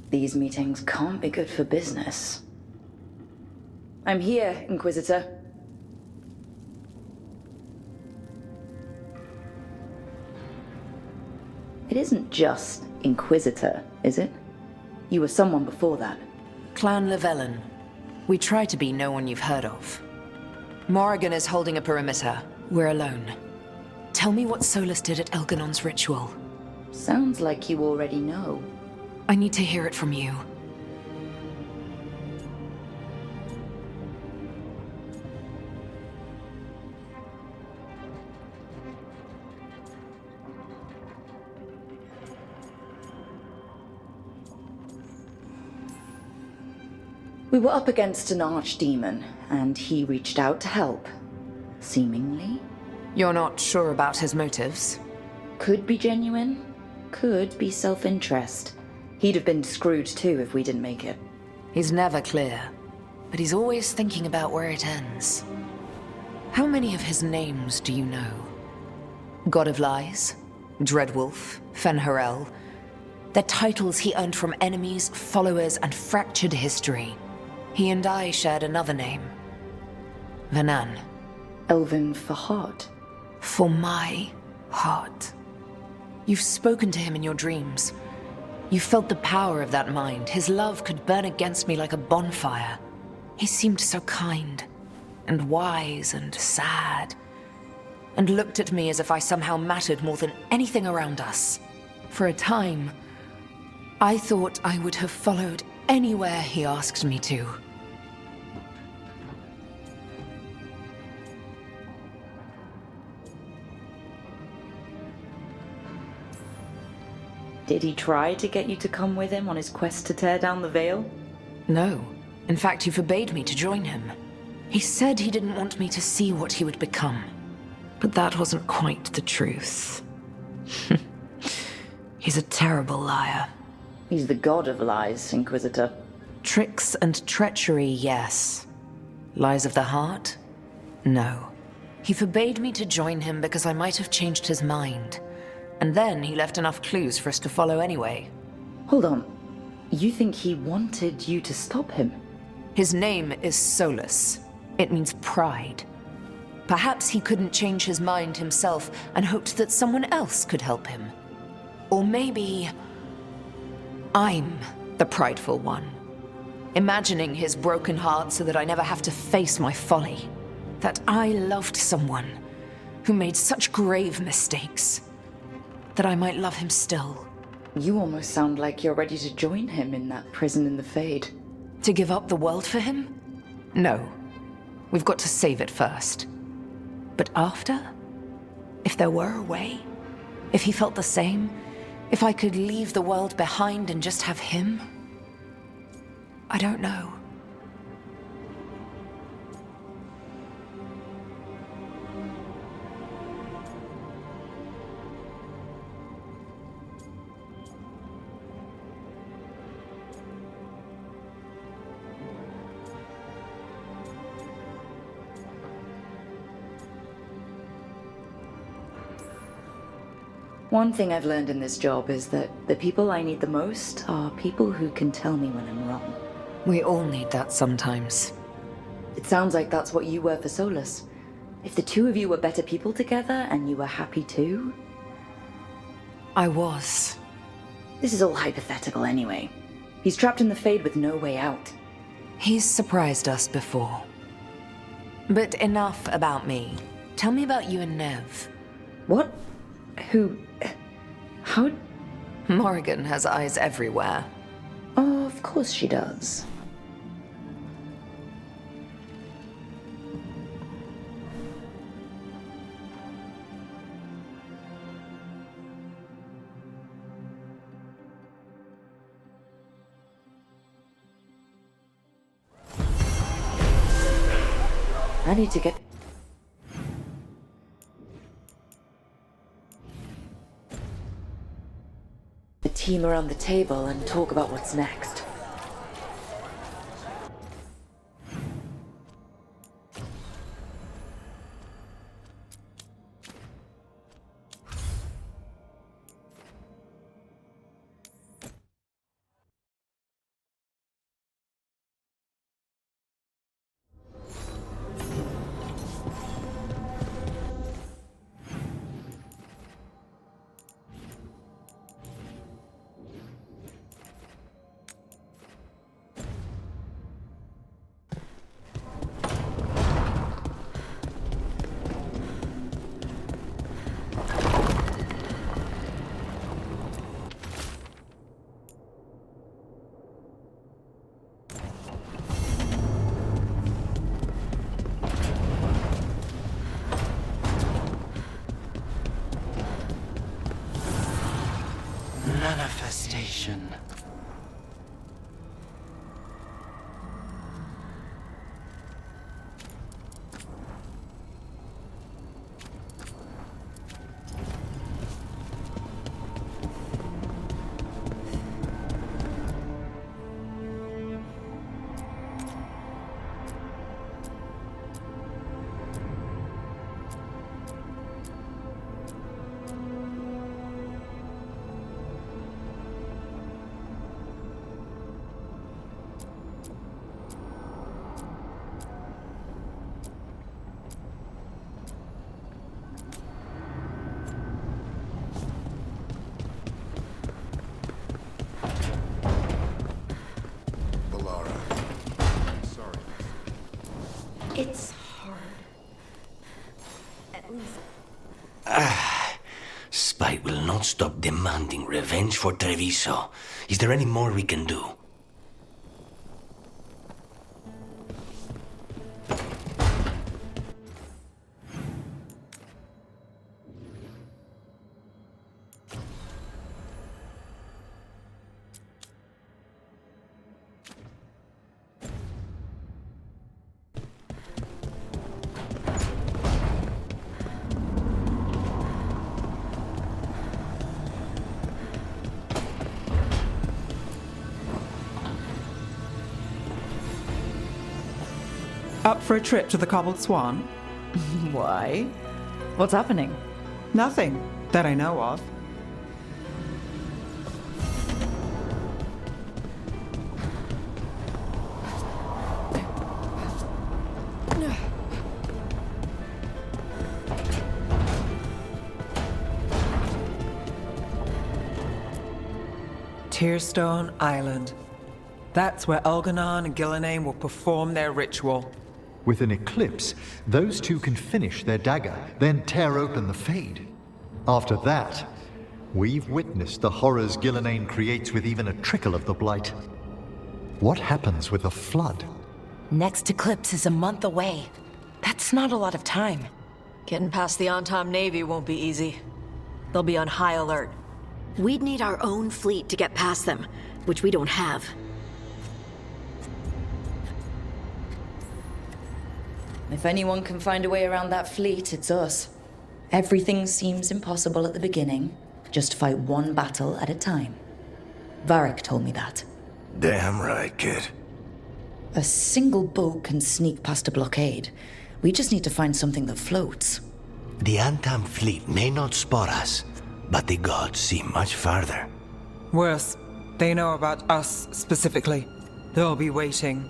Speaker 17: These meetings can't be good for business. I'm here, Inquisitor. It isn't just Inquisitor, is it? You were someone before that.
Speaker 25: Clan Llewellyn. We try to be no one you've heard of. Morrigan is holding a perimeter. We're alone. Tell me what Solus did at Elganon's ritual.
Speaker 17: Sounds like you already know.
Speaker 25: I need to hear it from you.
Speaker 17: We were up against an archdemon, and he reached out to help. Seemingly.
Speaker 25: You're not sure about his motives?
Speaker 17: Could be genuine, could be self-interest. He'd have been screwed too if we didn't make it.
Speaker 25: He's never clear, but he's always thinking about where it ends. How many of his names do you know? God of Lies, Dreadwolf, Fen'Harel. They're titles he earned from enemies, followers, and fractured history. He and I shared another name. Vanan.
Speaker 17: Elven for heart.
Speaker 25: For my heart. You've spoken to him in your dreams. You felt the power of that mind. His love could burn against me like a bonfire. He seemed so kind, and wise, and sad, and looked at me as if I somehow mattered more than anything around us. For a time, I thought I would have followed anywhere he asked me to.
Speaker 17: Did he try to get you to come with him on his quest to tear down the Veil?
Speaker 25: No. In fact, he forbade me to join him. He said he didn't want me to see what he would become. But that wasn't quite the truth. He's a terrible liar.
Speaker 17: He's the god of lies, Inquisitor.
Speaker 25: Tricks and treachery, yes. Lies of the heart? No. He forbade me to join him because I might have changed his mind. And then he left enough clues for us to follow anyway.
Speaker 17: Hold on. You think he wanted you to stop him?
Speaker 25: His name is Solus. It means pride. Perhaps he couldn't change his mind himself and hoped that someone else could help him. Or maybe I'm the prideful one, imagining his broken heart so that I never have to face my folly. That I loved someone who made such grave mistakes, that I might love him still.
Speaker 17: You almost sound like you're ready to join him in that prison in the Fade.
Speaker 25: To give up the world for him? No. We've got to save it first. But after? If there were a way? If he felt the same? If I could leave the world behind and just have him? I don't know.
Speaker 17: One thing I've learned in this job is that the people I need the most are people who can tell me when I'm wrong.
Speaker 25: We all need that sometimes.
Speaker 17: It sounds like that's what you were for Solus. If the two of you were better people together and you were happy too...
Speaker 25: I was.
Speaker 17: This is all hypothetical anyway. He's trapped in the Fade with no way out.
Speaker 25: He's surprised us before. But enough about me. Tell me about you and Nev.
Speaker 17: What? Who... How...
Speaker 25: Morrigan has eyes everywhere.
Speaker 17: Oh, of course she does. I need to get... the team around the table and talk about what's next.
Speaker 16: Manifestation.
Speaker 17: It's hard. At least...
Speaker 12: Spite will not stop demanding revenge for Treviso. Is there any more we can do?
Speaker 3: Up for a trip to the Cobbled Swan?
Speaker 4: Why? What's happening?
Speaker 3: Nothing that I know of. Tearstone Island. That's where Elganon and Gillenane will perform their ritual.
Speaker 6: With an eclipse, those two can finish their dagger, then tear open the Fade. After that, we've witnessed the horrors Gillenane creates with even a trickle of the Blight. What happens with a flood?
Speaker 10: Next eclipse is a month away. That's not a lot of time.
Speaker 9: Getting past the Antam Navy won't be easy. They'll be on high alert.
Speaker 8: We'd need our own fleet to get past them, which we don't have.
Speaker 17: If anyone can find a way around that fleet, it's us. Everything seems impossible at the beginning. Just fight one battle at a time. Varric told me that.
Speaker 12: Damn right, kid.
Speaker 17: A single boat can sneak past a blockade. We just need to find something that floats.
Speaker 12: The Antam fleet may not spot us, but the gods see much farther.
Speaker 3: Worse, they know about us specifically. They'll be waiting.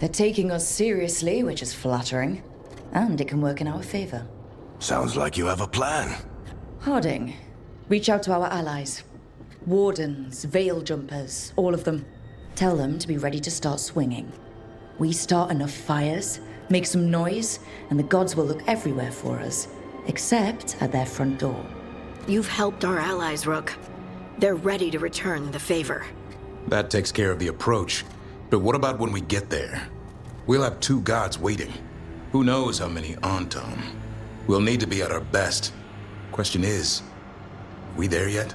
Speaker 17: They're taking us seriously, which is flattering. And it can work in our favor.
Speaker 12: Sounds like you have a plan.
Speaker 17: Harding, reach out to our allies. Wardens, veil jumpers, all of them. Tell them to be ready to start swinging. We start enough fires, make some noise, and the gods will look everywhere for us, except at their front door.
Speaker 8: You've helped our allies, Rook. They're ready to return the favor.
Speaker 13: That takes care of the approach. But what about when we get there? We'll have two gods waiting. Who knows how many Antam? We'll need to be at our best. Question is, we there yet?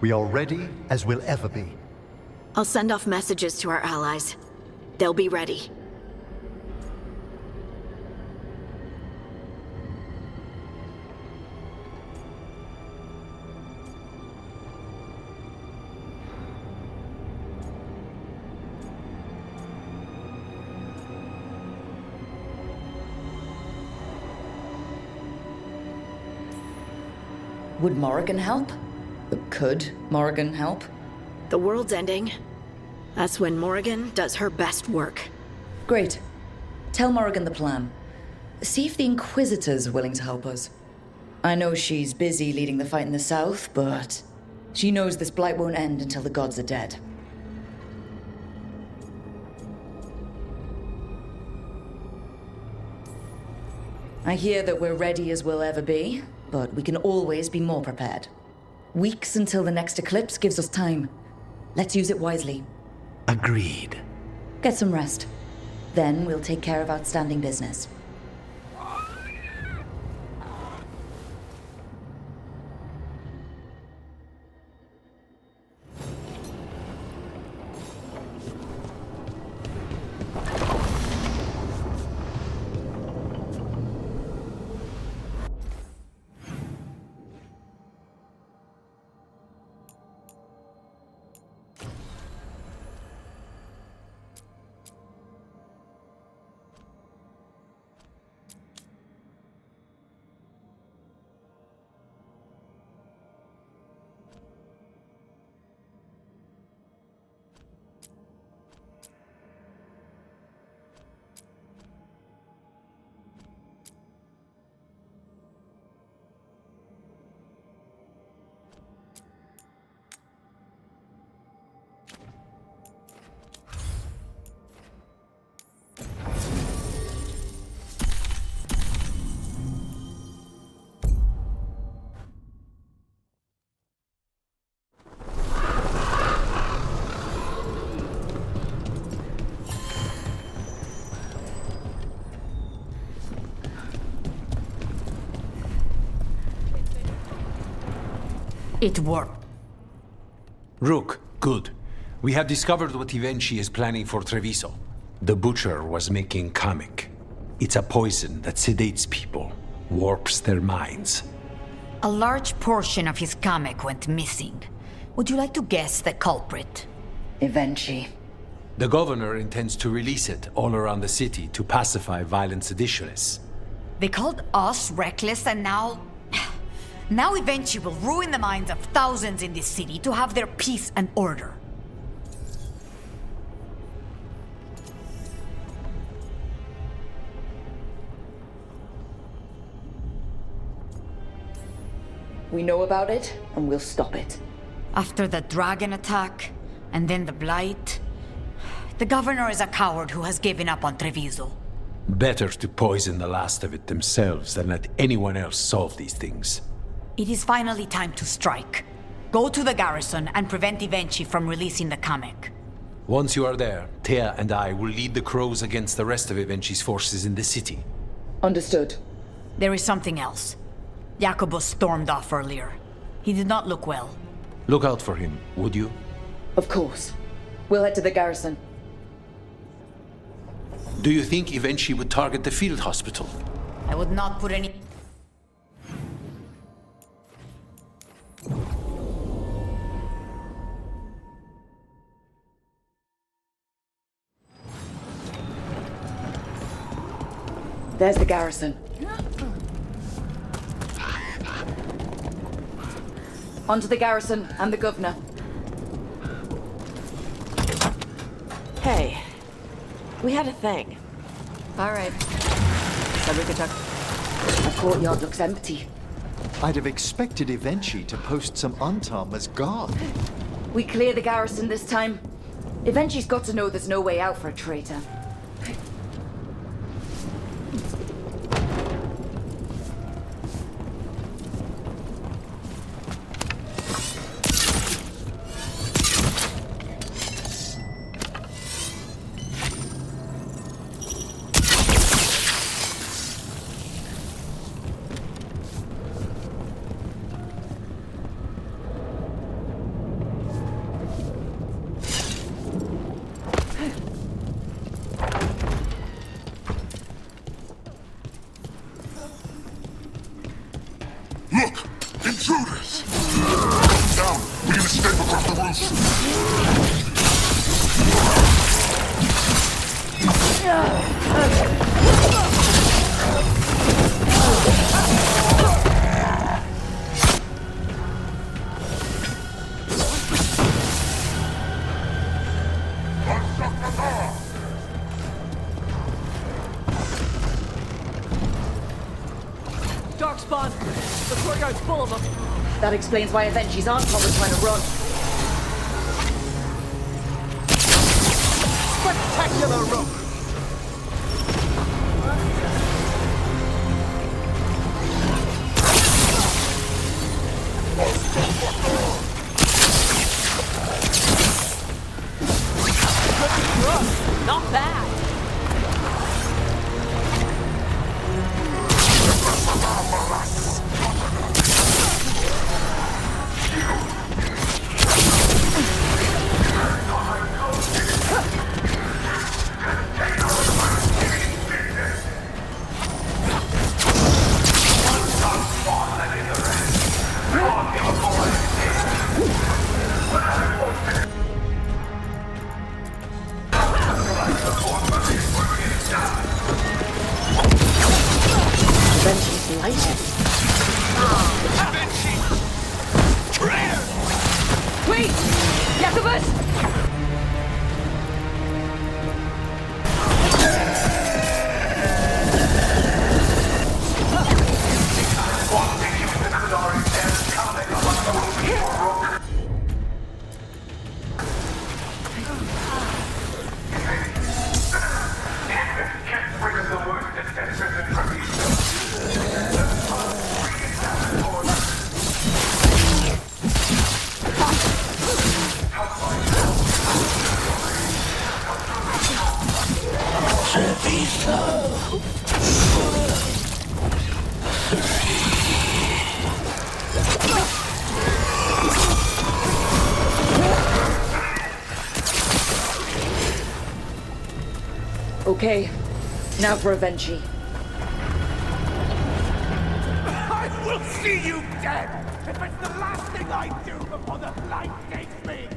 Speaker 6: We are ready as we'll ever be.
Speaker 8: I'll send off messages to our allies. They'll be ready.
Speaker 17: Would Morrigan help? Could Morrigan help?
Speaker 8: The world's ending. That's when Morrigan does her best work.
Speaker 17: Great. Tell Morrigan the plan. See if the Inquisitor's willing to help us. I know she's busy leading the fight in the south, but she knows this blight won't end until the gods are dead. I hear that we're ready as we'll ever be, but we can always be more prepared. Weeks until the next eclipse gives us time. Let's use it wisely.
Speaker 12: Agreed.
Speaker 17: Get some rest. Then we'll take care of outstanding business.
Speaker 14: It worked.
Speaker 20: Rook, good. We have discovered what Ivenchi is planning for Treviso. The Butcher was making Kamic. It's a poison that sedates people, warps their minds.
Speaker 14: A large portion of his Kamic went missing. Would you like to guess the culprit?
Speaker 17: Ivenchi.
Speaker 20: The governor intends to release it all around the city to pacify violent seditionists.
Speaker 14: They called us reckless and now... Now Evenchi will ruin the minds of thousands in this city to have their peace and order.
Speaker 17: We know about it, and we'll stop it.
Speaker 14: After the dragon attack, and then the blight, the governor is a coward who has given up on Treviso.
Speaker 20: Better to poison the last of it themselves than let anyone else solve these things.
Speaker 14: It is finally time to strike. Go to the garrison and prevent Evenchi from releasing the Kamek.
Speaker 20: Once you are there, Thea and I will lead the crows against the rest of Evenchi's forces in the city.
Speaker 17: Understood.
Speaker 14: There is something else. Jacobus stormed off earlier. He did not look well.
Speaker 20: Look out for him, would you?
Speaker 17: Of course. We'll head to the garrison.
Speaker 20: Do you think Evenchi would target the field hospital?
Speaker 14: I would not put any...
Speaker 17: There's the garrison. Onto the garrison and the governor.
Speaker 9: Hey, we had a thing.
Speaker 10: All right. Said we could talk.
Speaker 17: The courtyard looks empty.
Speaker 6: I'd have expected Evenchi to post some Untom as guard.
Speaker 17: We clear the garrison this time. Evenchi's got to know there's no way out for a traitor.
Speaker 1: Intruders! Down! We can escape across the
Speaker 3: Darkspawn! The courtyard's full of them!
Speaker 17: That explains why Evenchi's Untom was trying to run.
Speaker 7: Spectacular rope!
Speaker 3: Not bad!
Speaker 17: Wait! Jacobus! Okay, now for Evenchi.
Speaker 1: I will see you dead if it's the last thing I do before the light takes me!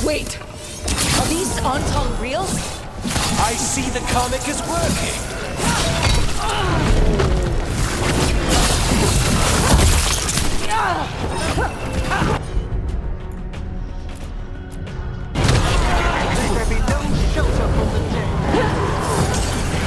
Speaker 4: Wait! Are these Anton real?
Speaker 7: I see the comic is working!
Speaker 1: There be no shelter from the dead.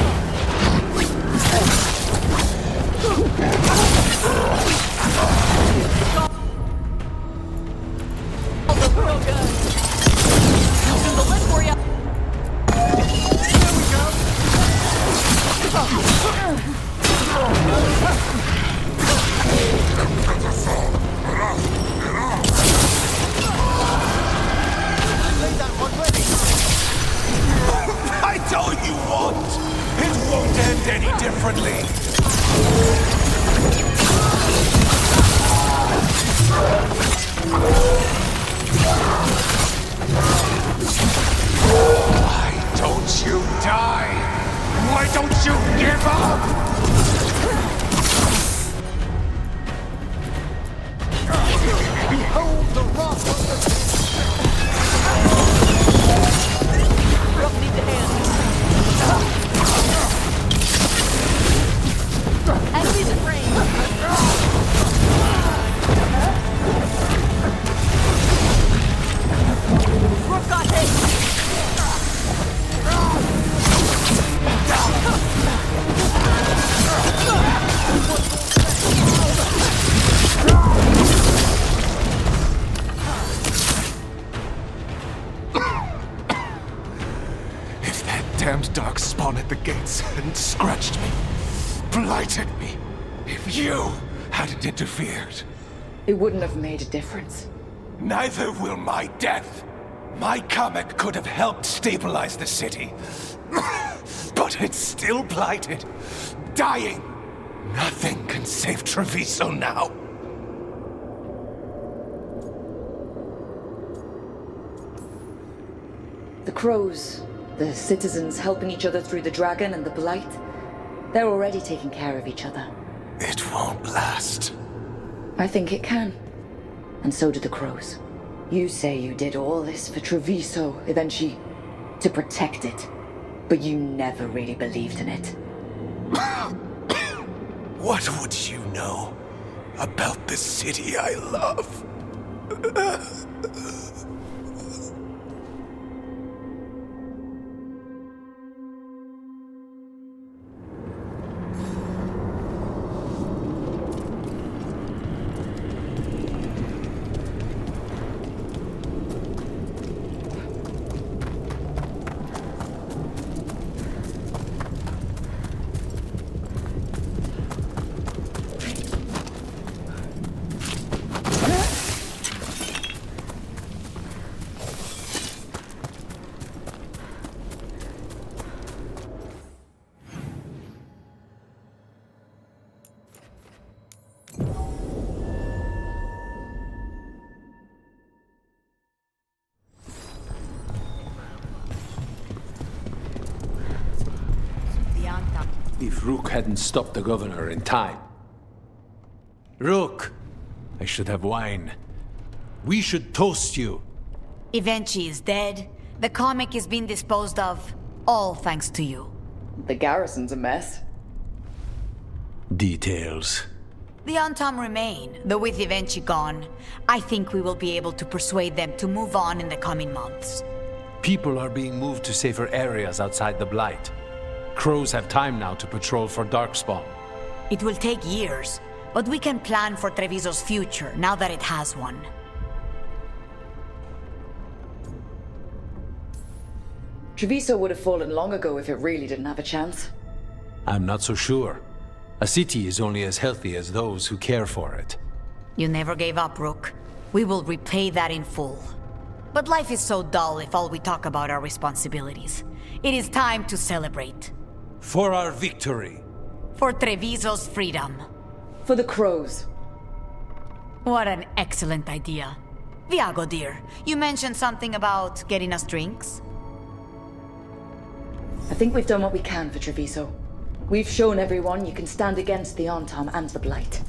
Speaker 7: I told you once! It won't end any differently! Why don't you die? Why don't you give up?
Speaker 1: Behold the wrath of the
Speaker 4: Rock me the hand. Enemies in range. Rook got hit.
Speaker 7: If that damned darkspawn at the gates hadn't scratched me, blighted me, if you hadn't interfered,
Speaker 17: It wouldn't have made a difference.
Speaker 7: neither will my death. My comet could have helped stabilize the city. But it's still blighted, dying. Nothing can save Treviso now.
Speaker 17: The crows, the citizens helping each other through the dragon and the blight, they're already taking care of each other.
Speaker 7: It won't last.
Speaker 17: I think it can. And so do the crows. You say you did all this for Treviso, eventually, to protect it. But you never really believed in it.
Speaker 7: What would you know about the city I love?
Speaker 20: If Rook hadn't stopped the governor in time. Rook! I should have wine. We should toast you.
Speaker 14: Evenchi is dead. The comic is being disposed of. All thanks to you.
Speaker 17: The garrison's a mess.
Speaker 20: Details.
Speaker 14: The Antam remain, though with Evenchi gone, I think we will be able to persuade them to move on in the coming months.
Speaker 20: People are being moved to safer areas outside the Blight. Crows have time now to patrol for Darkspawn.
Speaker 14: It will take years, but we can plan for Treviso's future now that it has one.
Speaker 17: Treviso would have fallen long ago if it really didn't have a chance.
Speaker 20: I'm not so sure. A city is only as healthy as those who care for it.
Speaker 14: You never gave up, Rook. We will repay that in full. But life is so dull if all we talk about are responsibilities. It is time to celebrate.
Speaker 20: For our victory.
Speaker 14: For Treviso's freedom.
Speaker 17: For the crows.
Speaker 14: What an excellent idea. Viago, dear, you mentioned something about getting us drinks?
Speaker 17: I think we've done what we can for Treviso. We've shown everyone you can stand against the Antam and the Blight.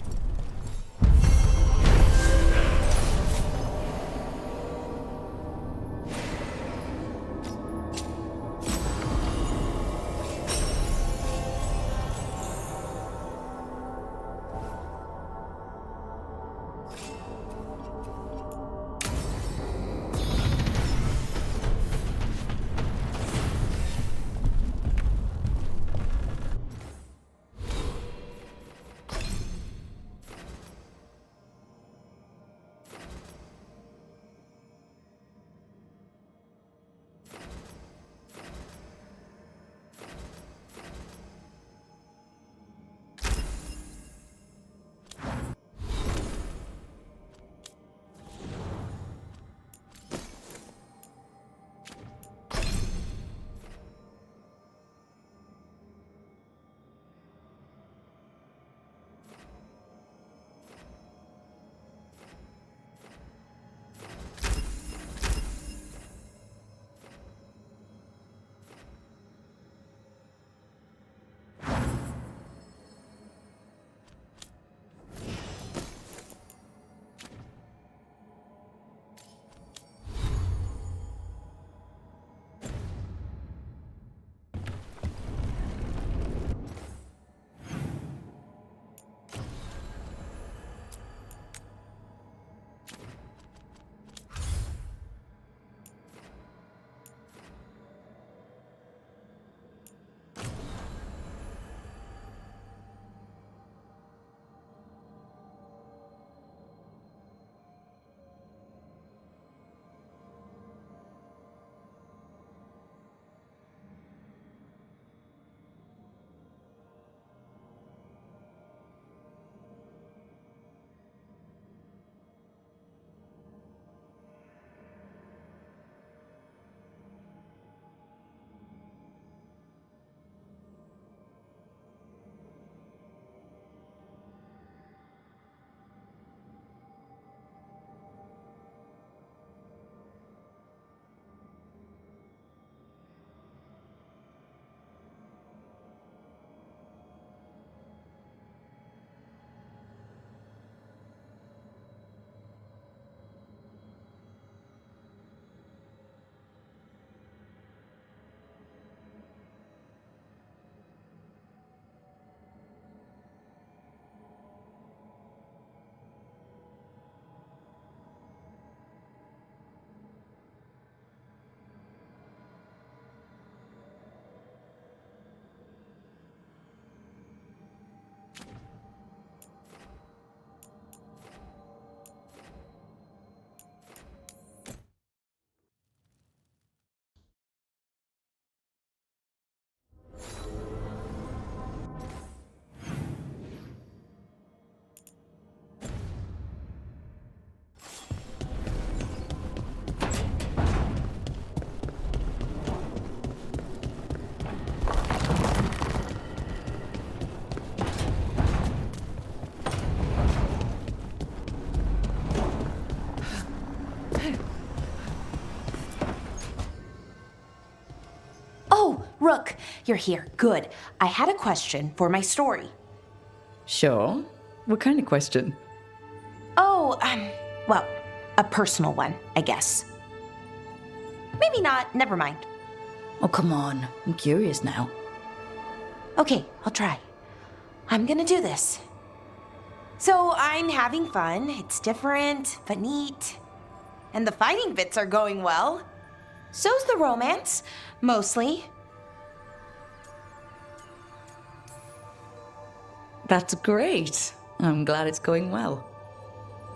Speaker 10: you're here. Good. I had a question for my story.
Speaker 17: Sure. What kind of question?
Speaker 10: Oh, well, a personal one, I guess. Maybe not. Never mind.
Speaker 17: Oh, come on. I'm curious now.
Speaker 10: Okay, I'll try. I'm gonna do this. So I'm having fun. It's different, but neat. And the fighting bits are going well. So's the romance, mostly.
Speaker 17: That's great. I'm glad it's going well.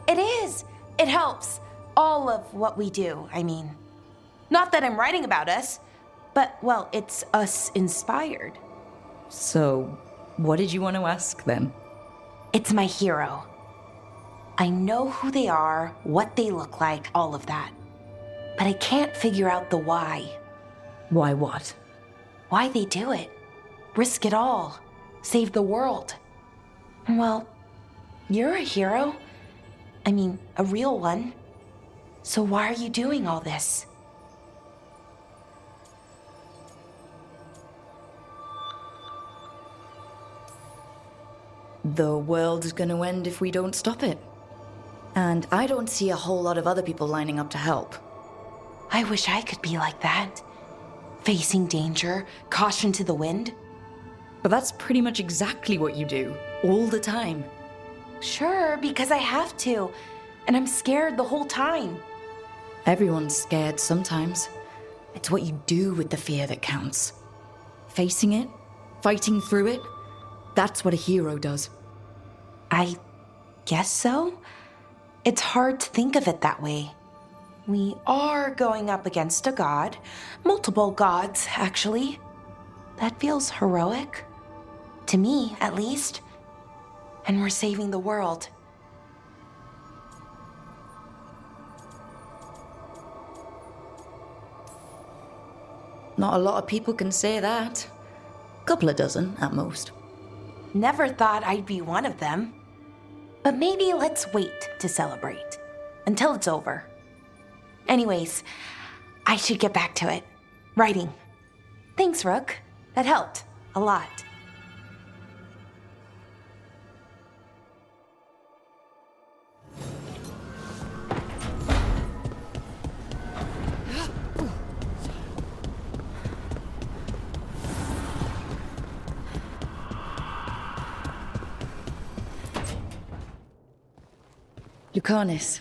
Speaker 10: It is. It helps. All of what we do, I mean. Not that I'm writing about us, but, well, it's us inspired.
Speaker 17: So, what did you want to ask then?
Speaker 10: It's my hero. I know who they are, what they look like, all of that. But I can't figure out the why.
Speaker 17: Why what?
Speaker 10: Why they do it. Risk it all. Save the world. Well, you're a hero. I mean, a real one. So why are you doing all this?
Speaker 17: The world's gonna end if we don't stop it. And I don't see a whole lot of other people lining up to help.
Speaker 10: I wish I could be like that. Facing danger, caution to the wind.
Speaker 17: But that's pretty much exactly what you do, all the time.
Speaker 10: Sure, because I have to. And I'm scared the whole time.
Speaker 17: Everyone's scared sometimes. It's what you do with the fear that counts. Facing it, fighting through it, that's what a hero does.
Speaker 10: I guess so. It's hard to think of it that way. We are going up against a god. Multiple gods, actually. That feels heroic. To me, at least. And we're saving the world.
Speaker 17: Not a lot of people can say that. Couple of dozen, at most.
Speaker 10: Never thought I'd be one of them. But maybe let's wait to celebrate. Until it's over. Anyways, I should get back to it. Writing. Thanks, Rook. That helped. A lot.
Speaker 17: Lucanus.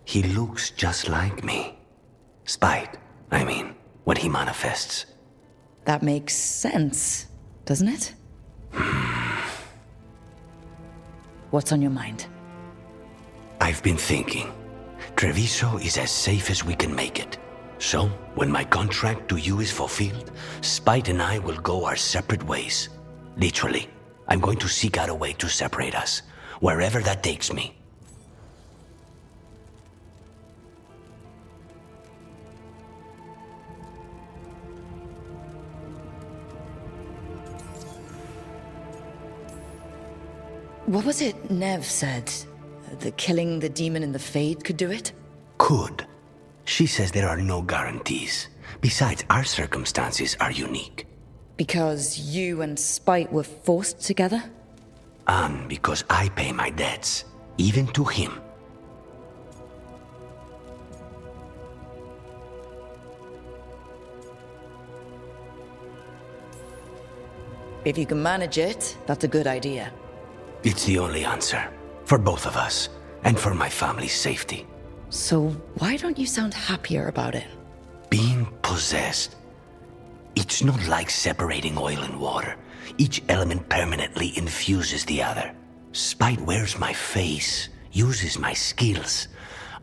Speaker 12: He looks just like me. Spite, I mean, when he manifests.
Speaker 17: That makes sense, doesn't it? What's on your mind?
Speaker 12: I've been thinking. Treviso is as safe as we can make it. So, when my contract to you is fulfilled, Spite and I will go our separate ways. Literally, I'm going to seek out a way to separate us, wherever that takes me.
Speaker 17: What was it Nev said? That killing the demon in the Fade could do it?
Speaker 12: Could. She says there are no guarantees. Besides, our circumstances are unique.
Speaker 17: Because you and Spite were forced together?
Speaker 12: And because I pay my debts, even to him.
Speaker 17: If you can manage it, that's a good idea.
Speaker 12: It's the only answer. For both of us. And for my family's safety.
Speaker 17: So why don't you sound happier about it?
Speaker 12: Being possessed. It's not like separating oil and water. Each element permanently infuses the other. Spite wears my face, uses my skills.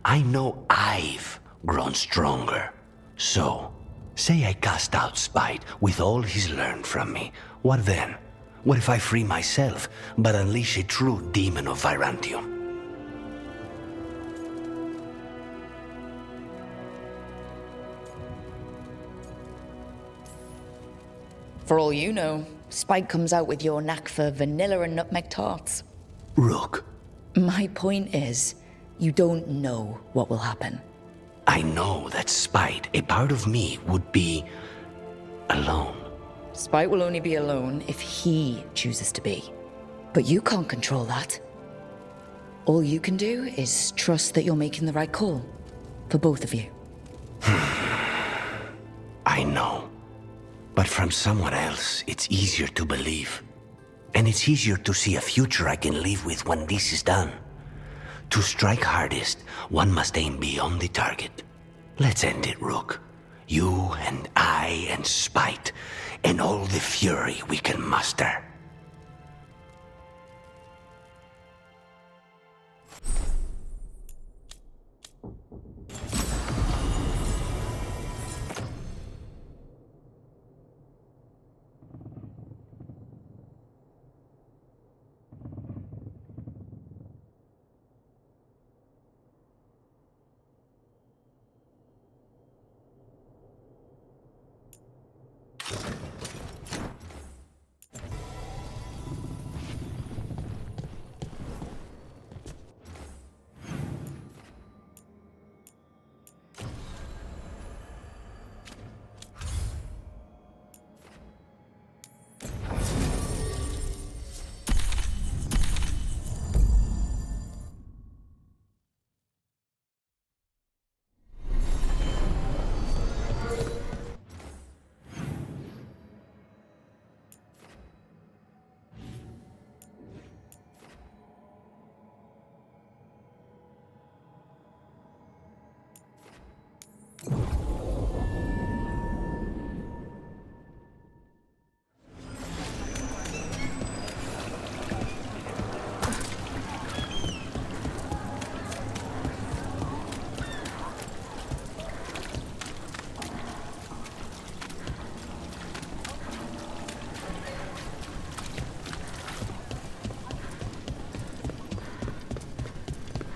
Speaker 12: I know I've grown stronger. So, say I cast out Spite with all he's learned from me. What then? What if I free myself, but unleash a true demon of Virantium?
Speaker 17: For all you know, Spike comes out with your knack for vanilla and nutmeg tarts.
Speaker 12: Rook.
Speaker 17: My point is, you don't know what will happen.
Speaker 12: I know that Spite, a part of me, would be alone.
Speaker 17: Spite will only be alone if he chooses to be. But you can't control that. All you can do is trust that you're making the right call. For both of you.
Speaker 12: I know. But from someone else, it's easier to believe. And it's easier to see a future I can live with when this is done. To strike hardest, one must aim beyond the target. Let's end it, Rook. You and I and Spite, and all the fury we can muster.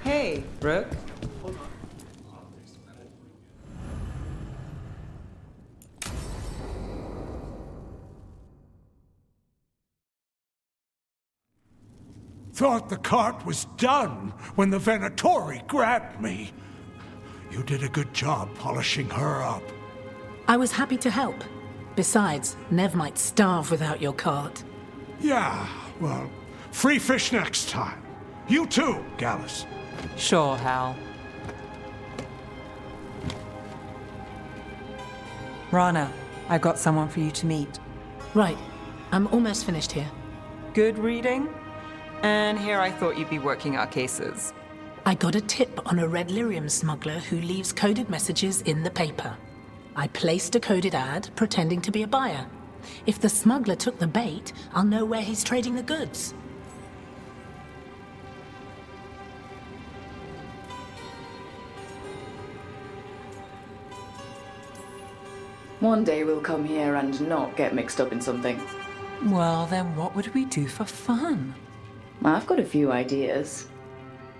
Speaker 3: Hey, Rook.
Speaker 1: Thought the cart was done when the Venatori grabbed me. You did a good job polishing her up.
Speaker 15: I was happy to help. Besides, Nev might starve without your cart.
Speaker 1: Yeah, well, free fish next time. You too, Gallus.
Speaker 3: Sure, Hal. Rana, I got someone for you to meet.
Speaker 15: Right. I'm almost finished here.
Speaker 3: Good reading? And here I thought you'd be working our cases.
Speaker 15: I got a tip on a red lyrium smuggler who leaves coded messages in the paper. I placed a coded ad, pretending to be a buyer. If the smuggler took the bait, I'll know where he's trading the goods.
Speaker 17: One day we'll come here and not get mixed up in something.
Speaker 3: Well, then what would we do for fun?
Speaker 17: I've got a few ideas.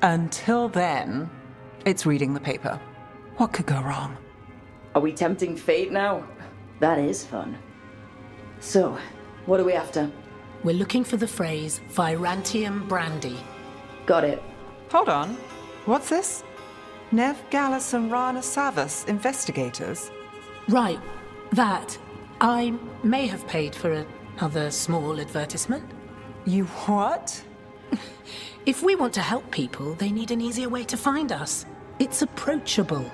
Speaker 3: Until then, it's reading the paper. What could go wrong?
Speaker 17: Are we tempting fate now? That is fun. So, what are we after?
Speaker 15: We're looking for the phrase Virantium brandy.
Speaker 17: Got it.
Speaker 3: Hold on. What's this? Nev, Gallus, and Rana Savas, investigators?
Speaker 15: Right. That. I may have paid for another small advertisement.
Speaker 3: You what?
Speaker 15: If we want to help people, they need an easier way to find us. It's approachable.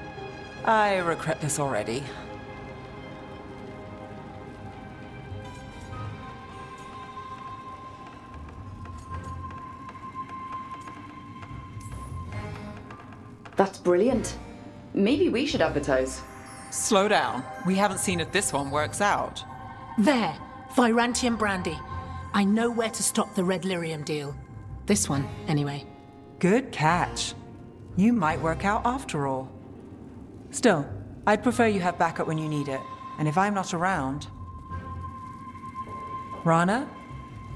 Speaker 3: I regret this already.
Speaker 17: That's brilliant. Maybe we should advertise.
Speaker 3: Slow down. We haven't seen if this one works out.
Speaker 15: There. Virantium brandy. I know where to stop the red lyrium deal. This one, anyway.
Speaker 3: Good catch. You might work out after all. Still, I'd prefer you have backup when you need it. And if I'm not around... Rana,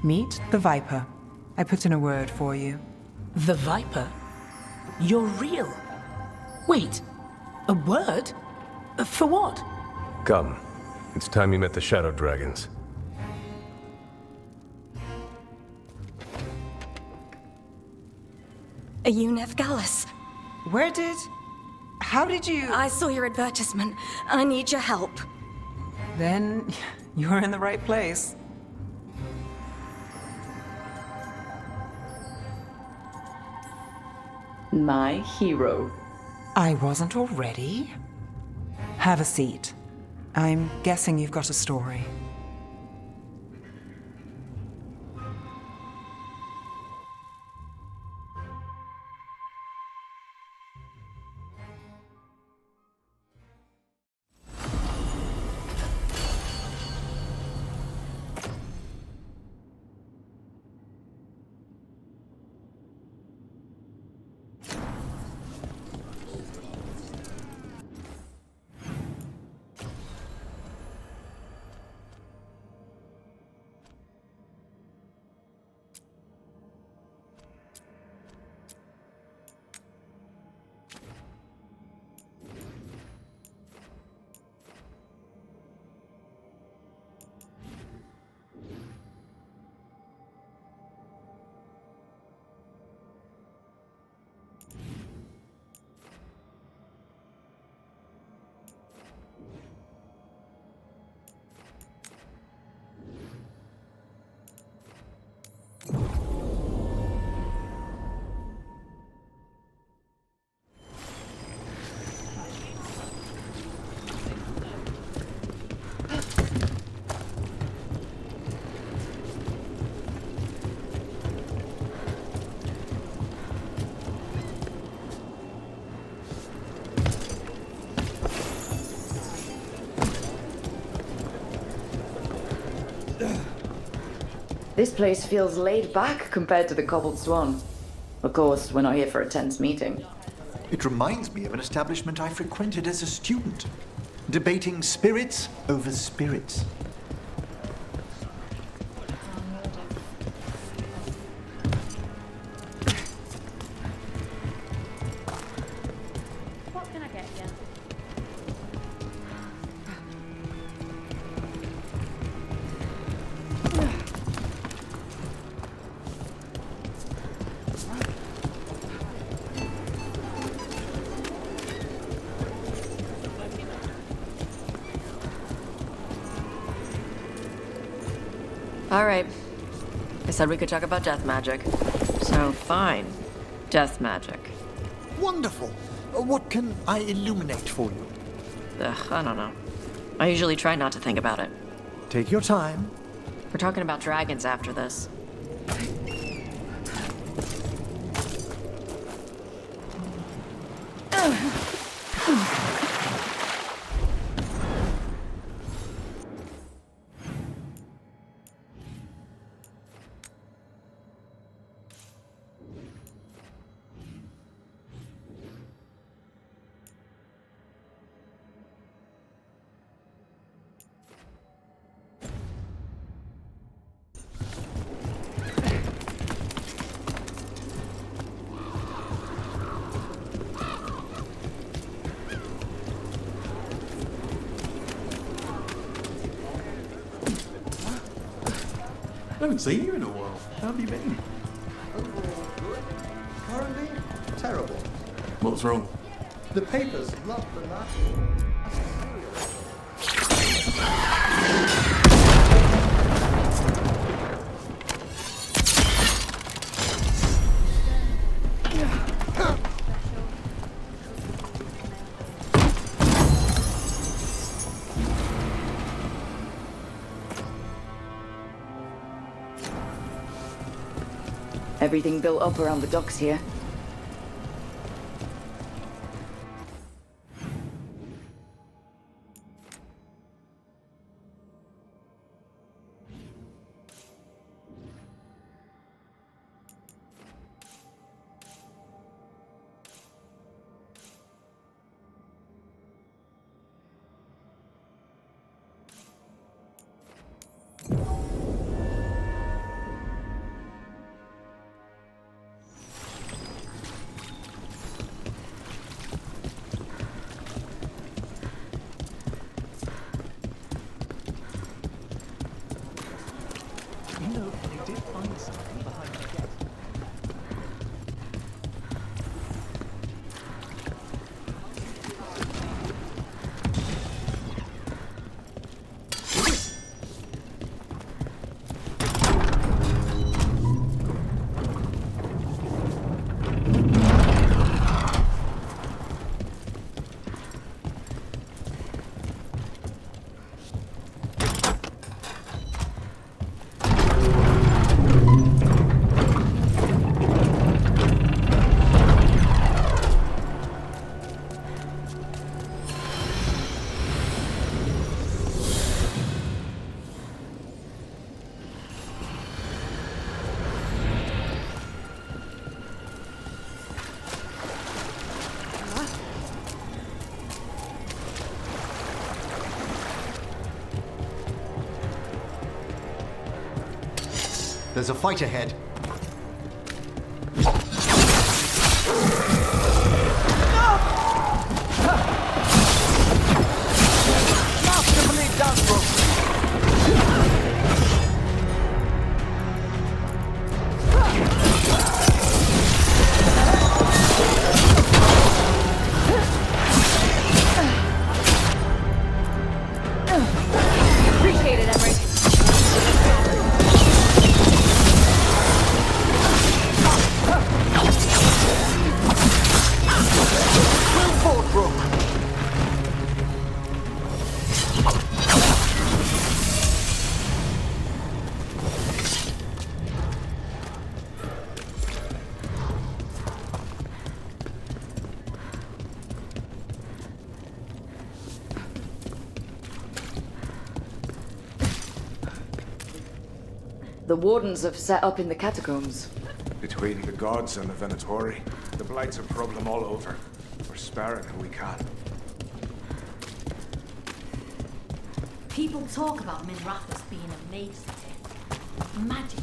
Speaker 3: meet the Viper. I put in a word for you.
Speaker 15: The Viper? You're real? Wait, a word? For what?
Speaker 18: Come. It's time you met the Shadow Dragons.
Speaker 19: Are you Nev Gallus?
Speaker 3: How did you...
Speaker 19: I saw your advertisement. I need your help.
Speaker 3: Then You're in the right place.
Speaker 17: My hero.
Speaker 3: I wasn't already. Have a seat. I'm guessing you've got a story.
Speaker 17: This place feels laid back compared to the Cobbled Swan. Of course, we're not here for a tense meeting.
Speaker 6: It reminds me of an establishment I frequented as a student, debating spirits over spirits.
Speaker 5: What can I get you?
Speaker 9: All right. I said we could talk about death magic. So, fine. Death magic.
Speaker 6: Wonderful. What can I illuminate for you?
Speaker 9: Ugh, I don't know. I usually try not to think about it.
Speaker 6: Take your time.
Speaker 9: We're talking about dragons after this.
Speaker 6: I haven't seen you in a while. How have you been? Overall good. Currently, terrible.
Speaker 13: What's wrong?
Speaker 6: The papers love the last.
Speaker 17: Everything built up around the docks here.
Speaker 6: there's a fight ahead.
Speaker 4: Appreciate it, Emmerich.
Speaker 17: The Wardens have set up in the catacombs.
Speaker 2: Between the gods and the Venatori, the Blight's a problem all over. We're sparing who we can.
Speaker 11: People talk about Minrathous being a mage city. Magic.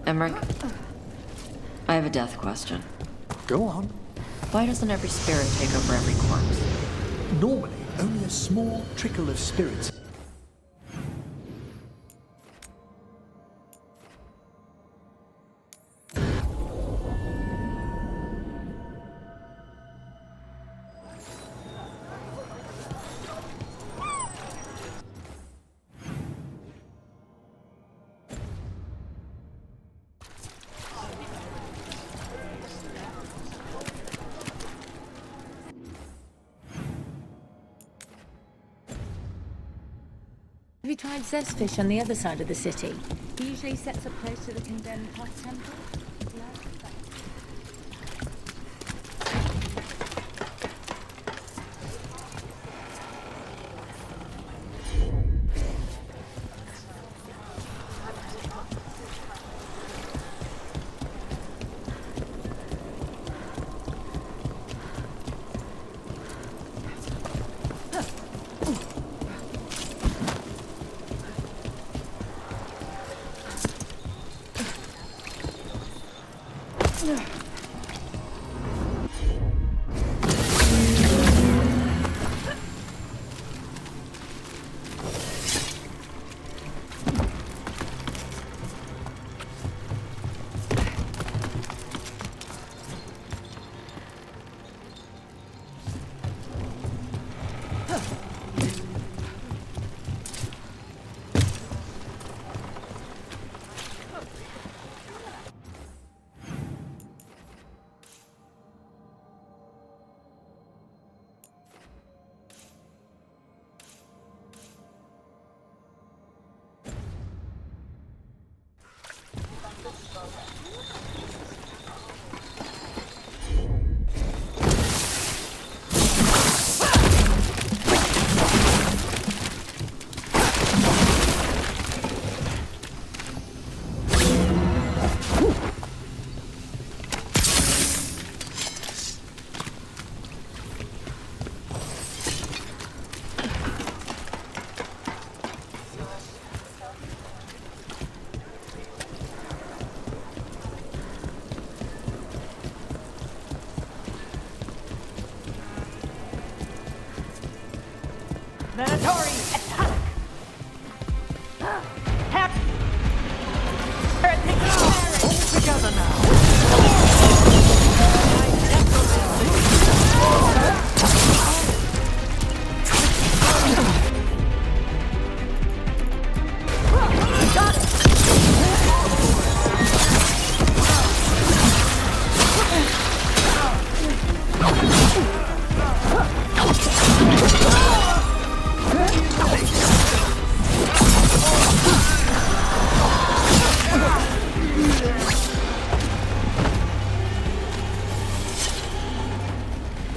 Speaker 9: Emmerich, I have a death question.
Speaker 6: Go on.
Speaker 9: Why doesn't every spirit take over every corpse?
Speaker 6: Normally, only a small trickle of spirits.
Speaker 19: Have you tried Zestfish on the other side of the city? He usually sets up close to the condemned past temple.
Speaker 4: Venatori, attack! Have all together now. Got it.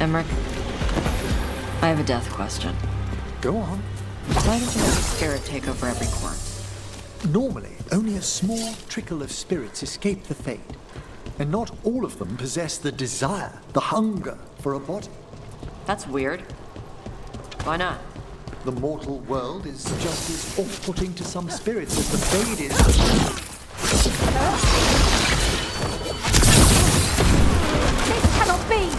Speaker 9: Emmerich, I have a death question.
Speaker 6: Go on.
Speaker 9: Why don't you let the spirit take over every corpse?
Speaker 6: Normally, only a small trickle of spirits escape the fade. And not all of them possess the desire, the hunger for a body.
Speaker 9: That's weird. Why not?
Speaker 6: The mortal world is just as off-putting to some spirits as the fade is.
Speaker 4: This cannot be!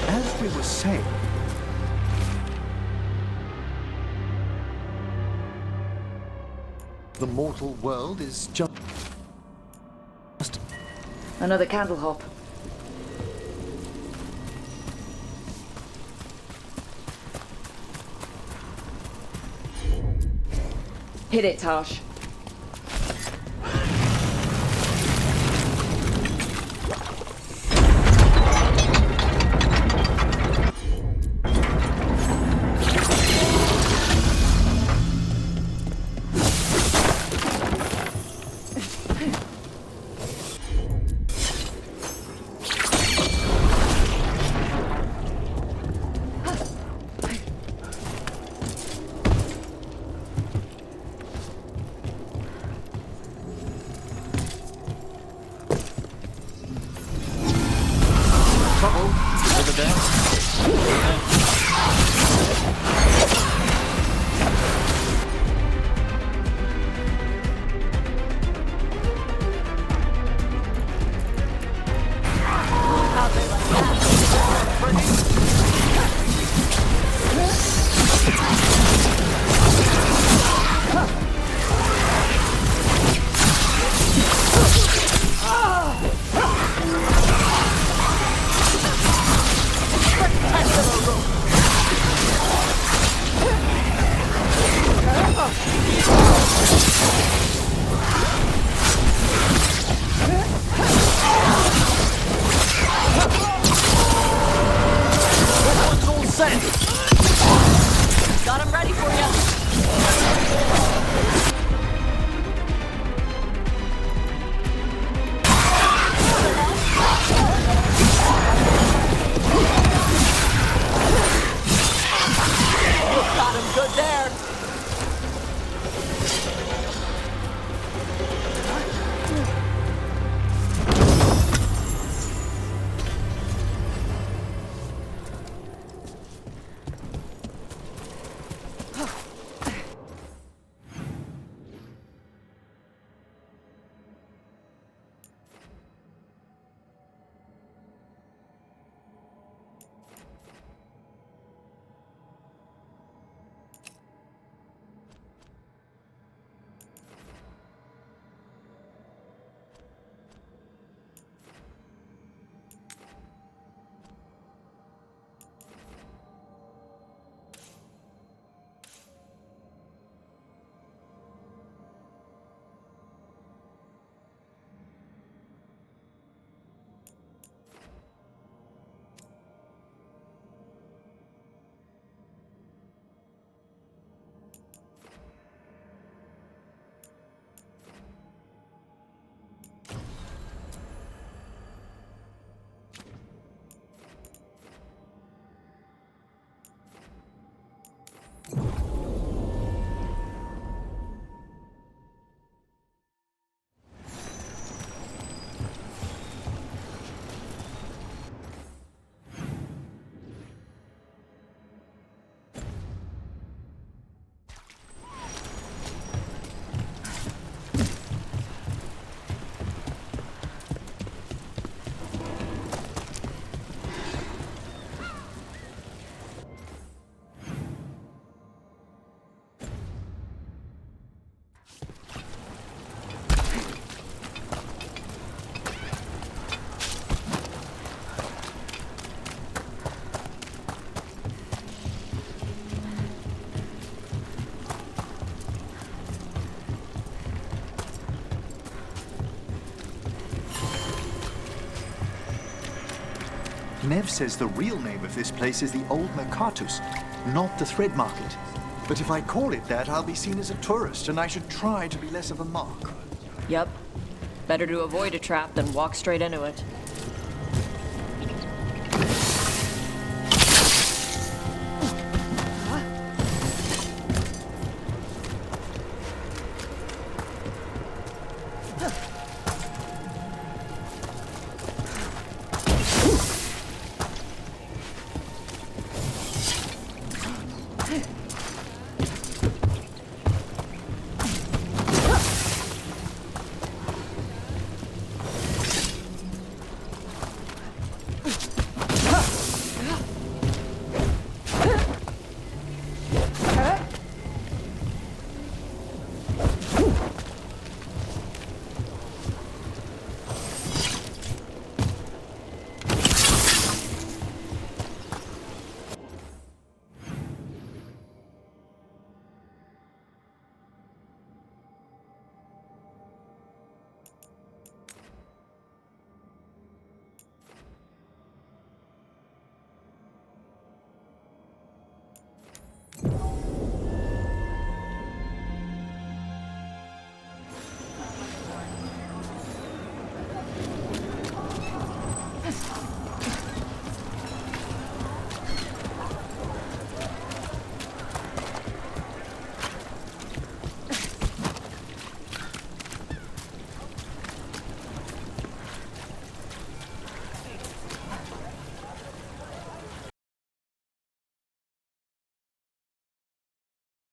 Speaker 6: As we were saying, the mortal world is just...
Speaker 17: Another candle hop. Hit it, Tosh.
Speaker 9: Got him ready for you. Got him good there.
Speaker 6: Nev says the real name of this place is the Old Mercatus, not the Thread Market. But if I call it that, I'll be seen as a tourist, and I should try to be less of a mark.
Speaker 9: Yep. Better to avoid a trap than walk straight into it.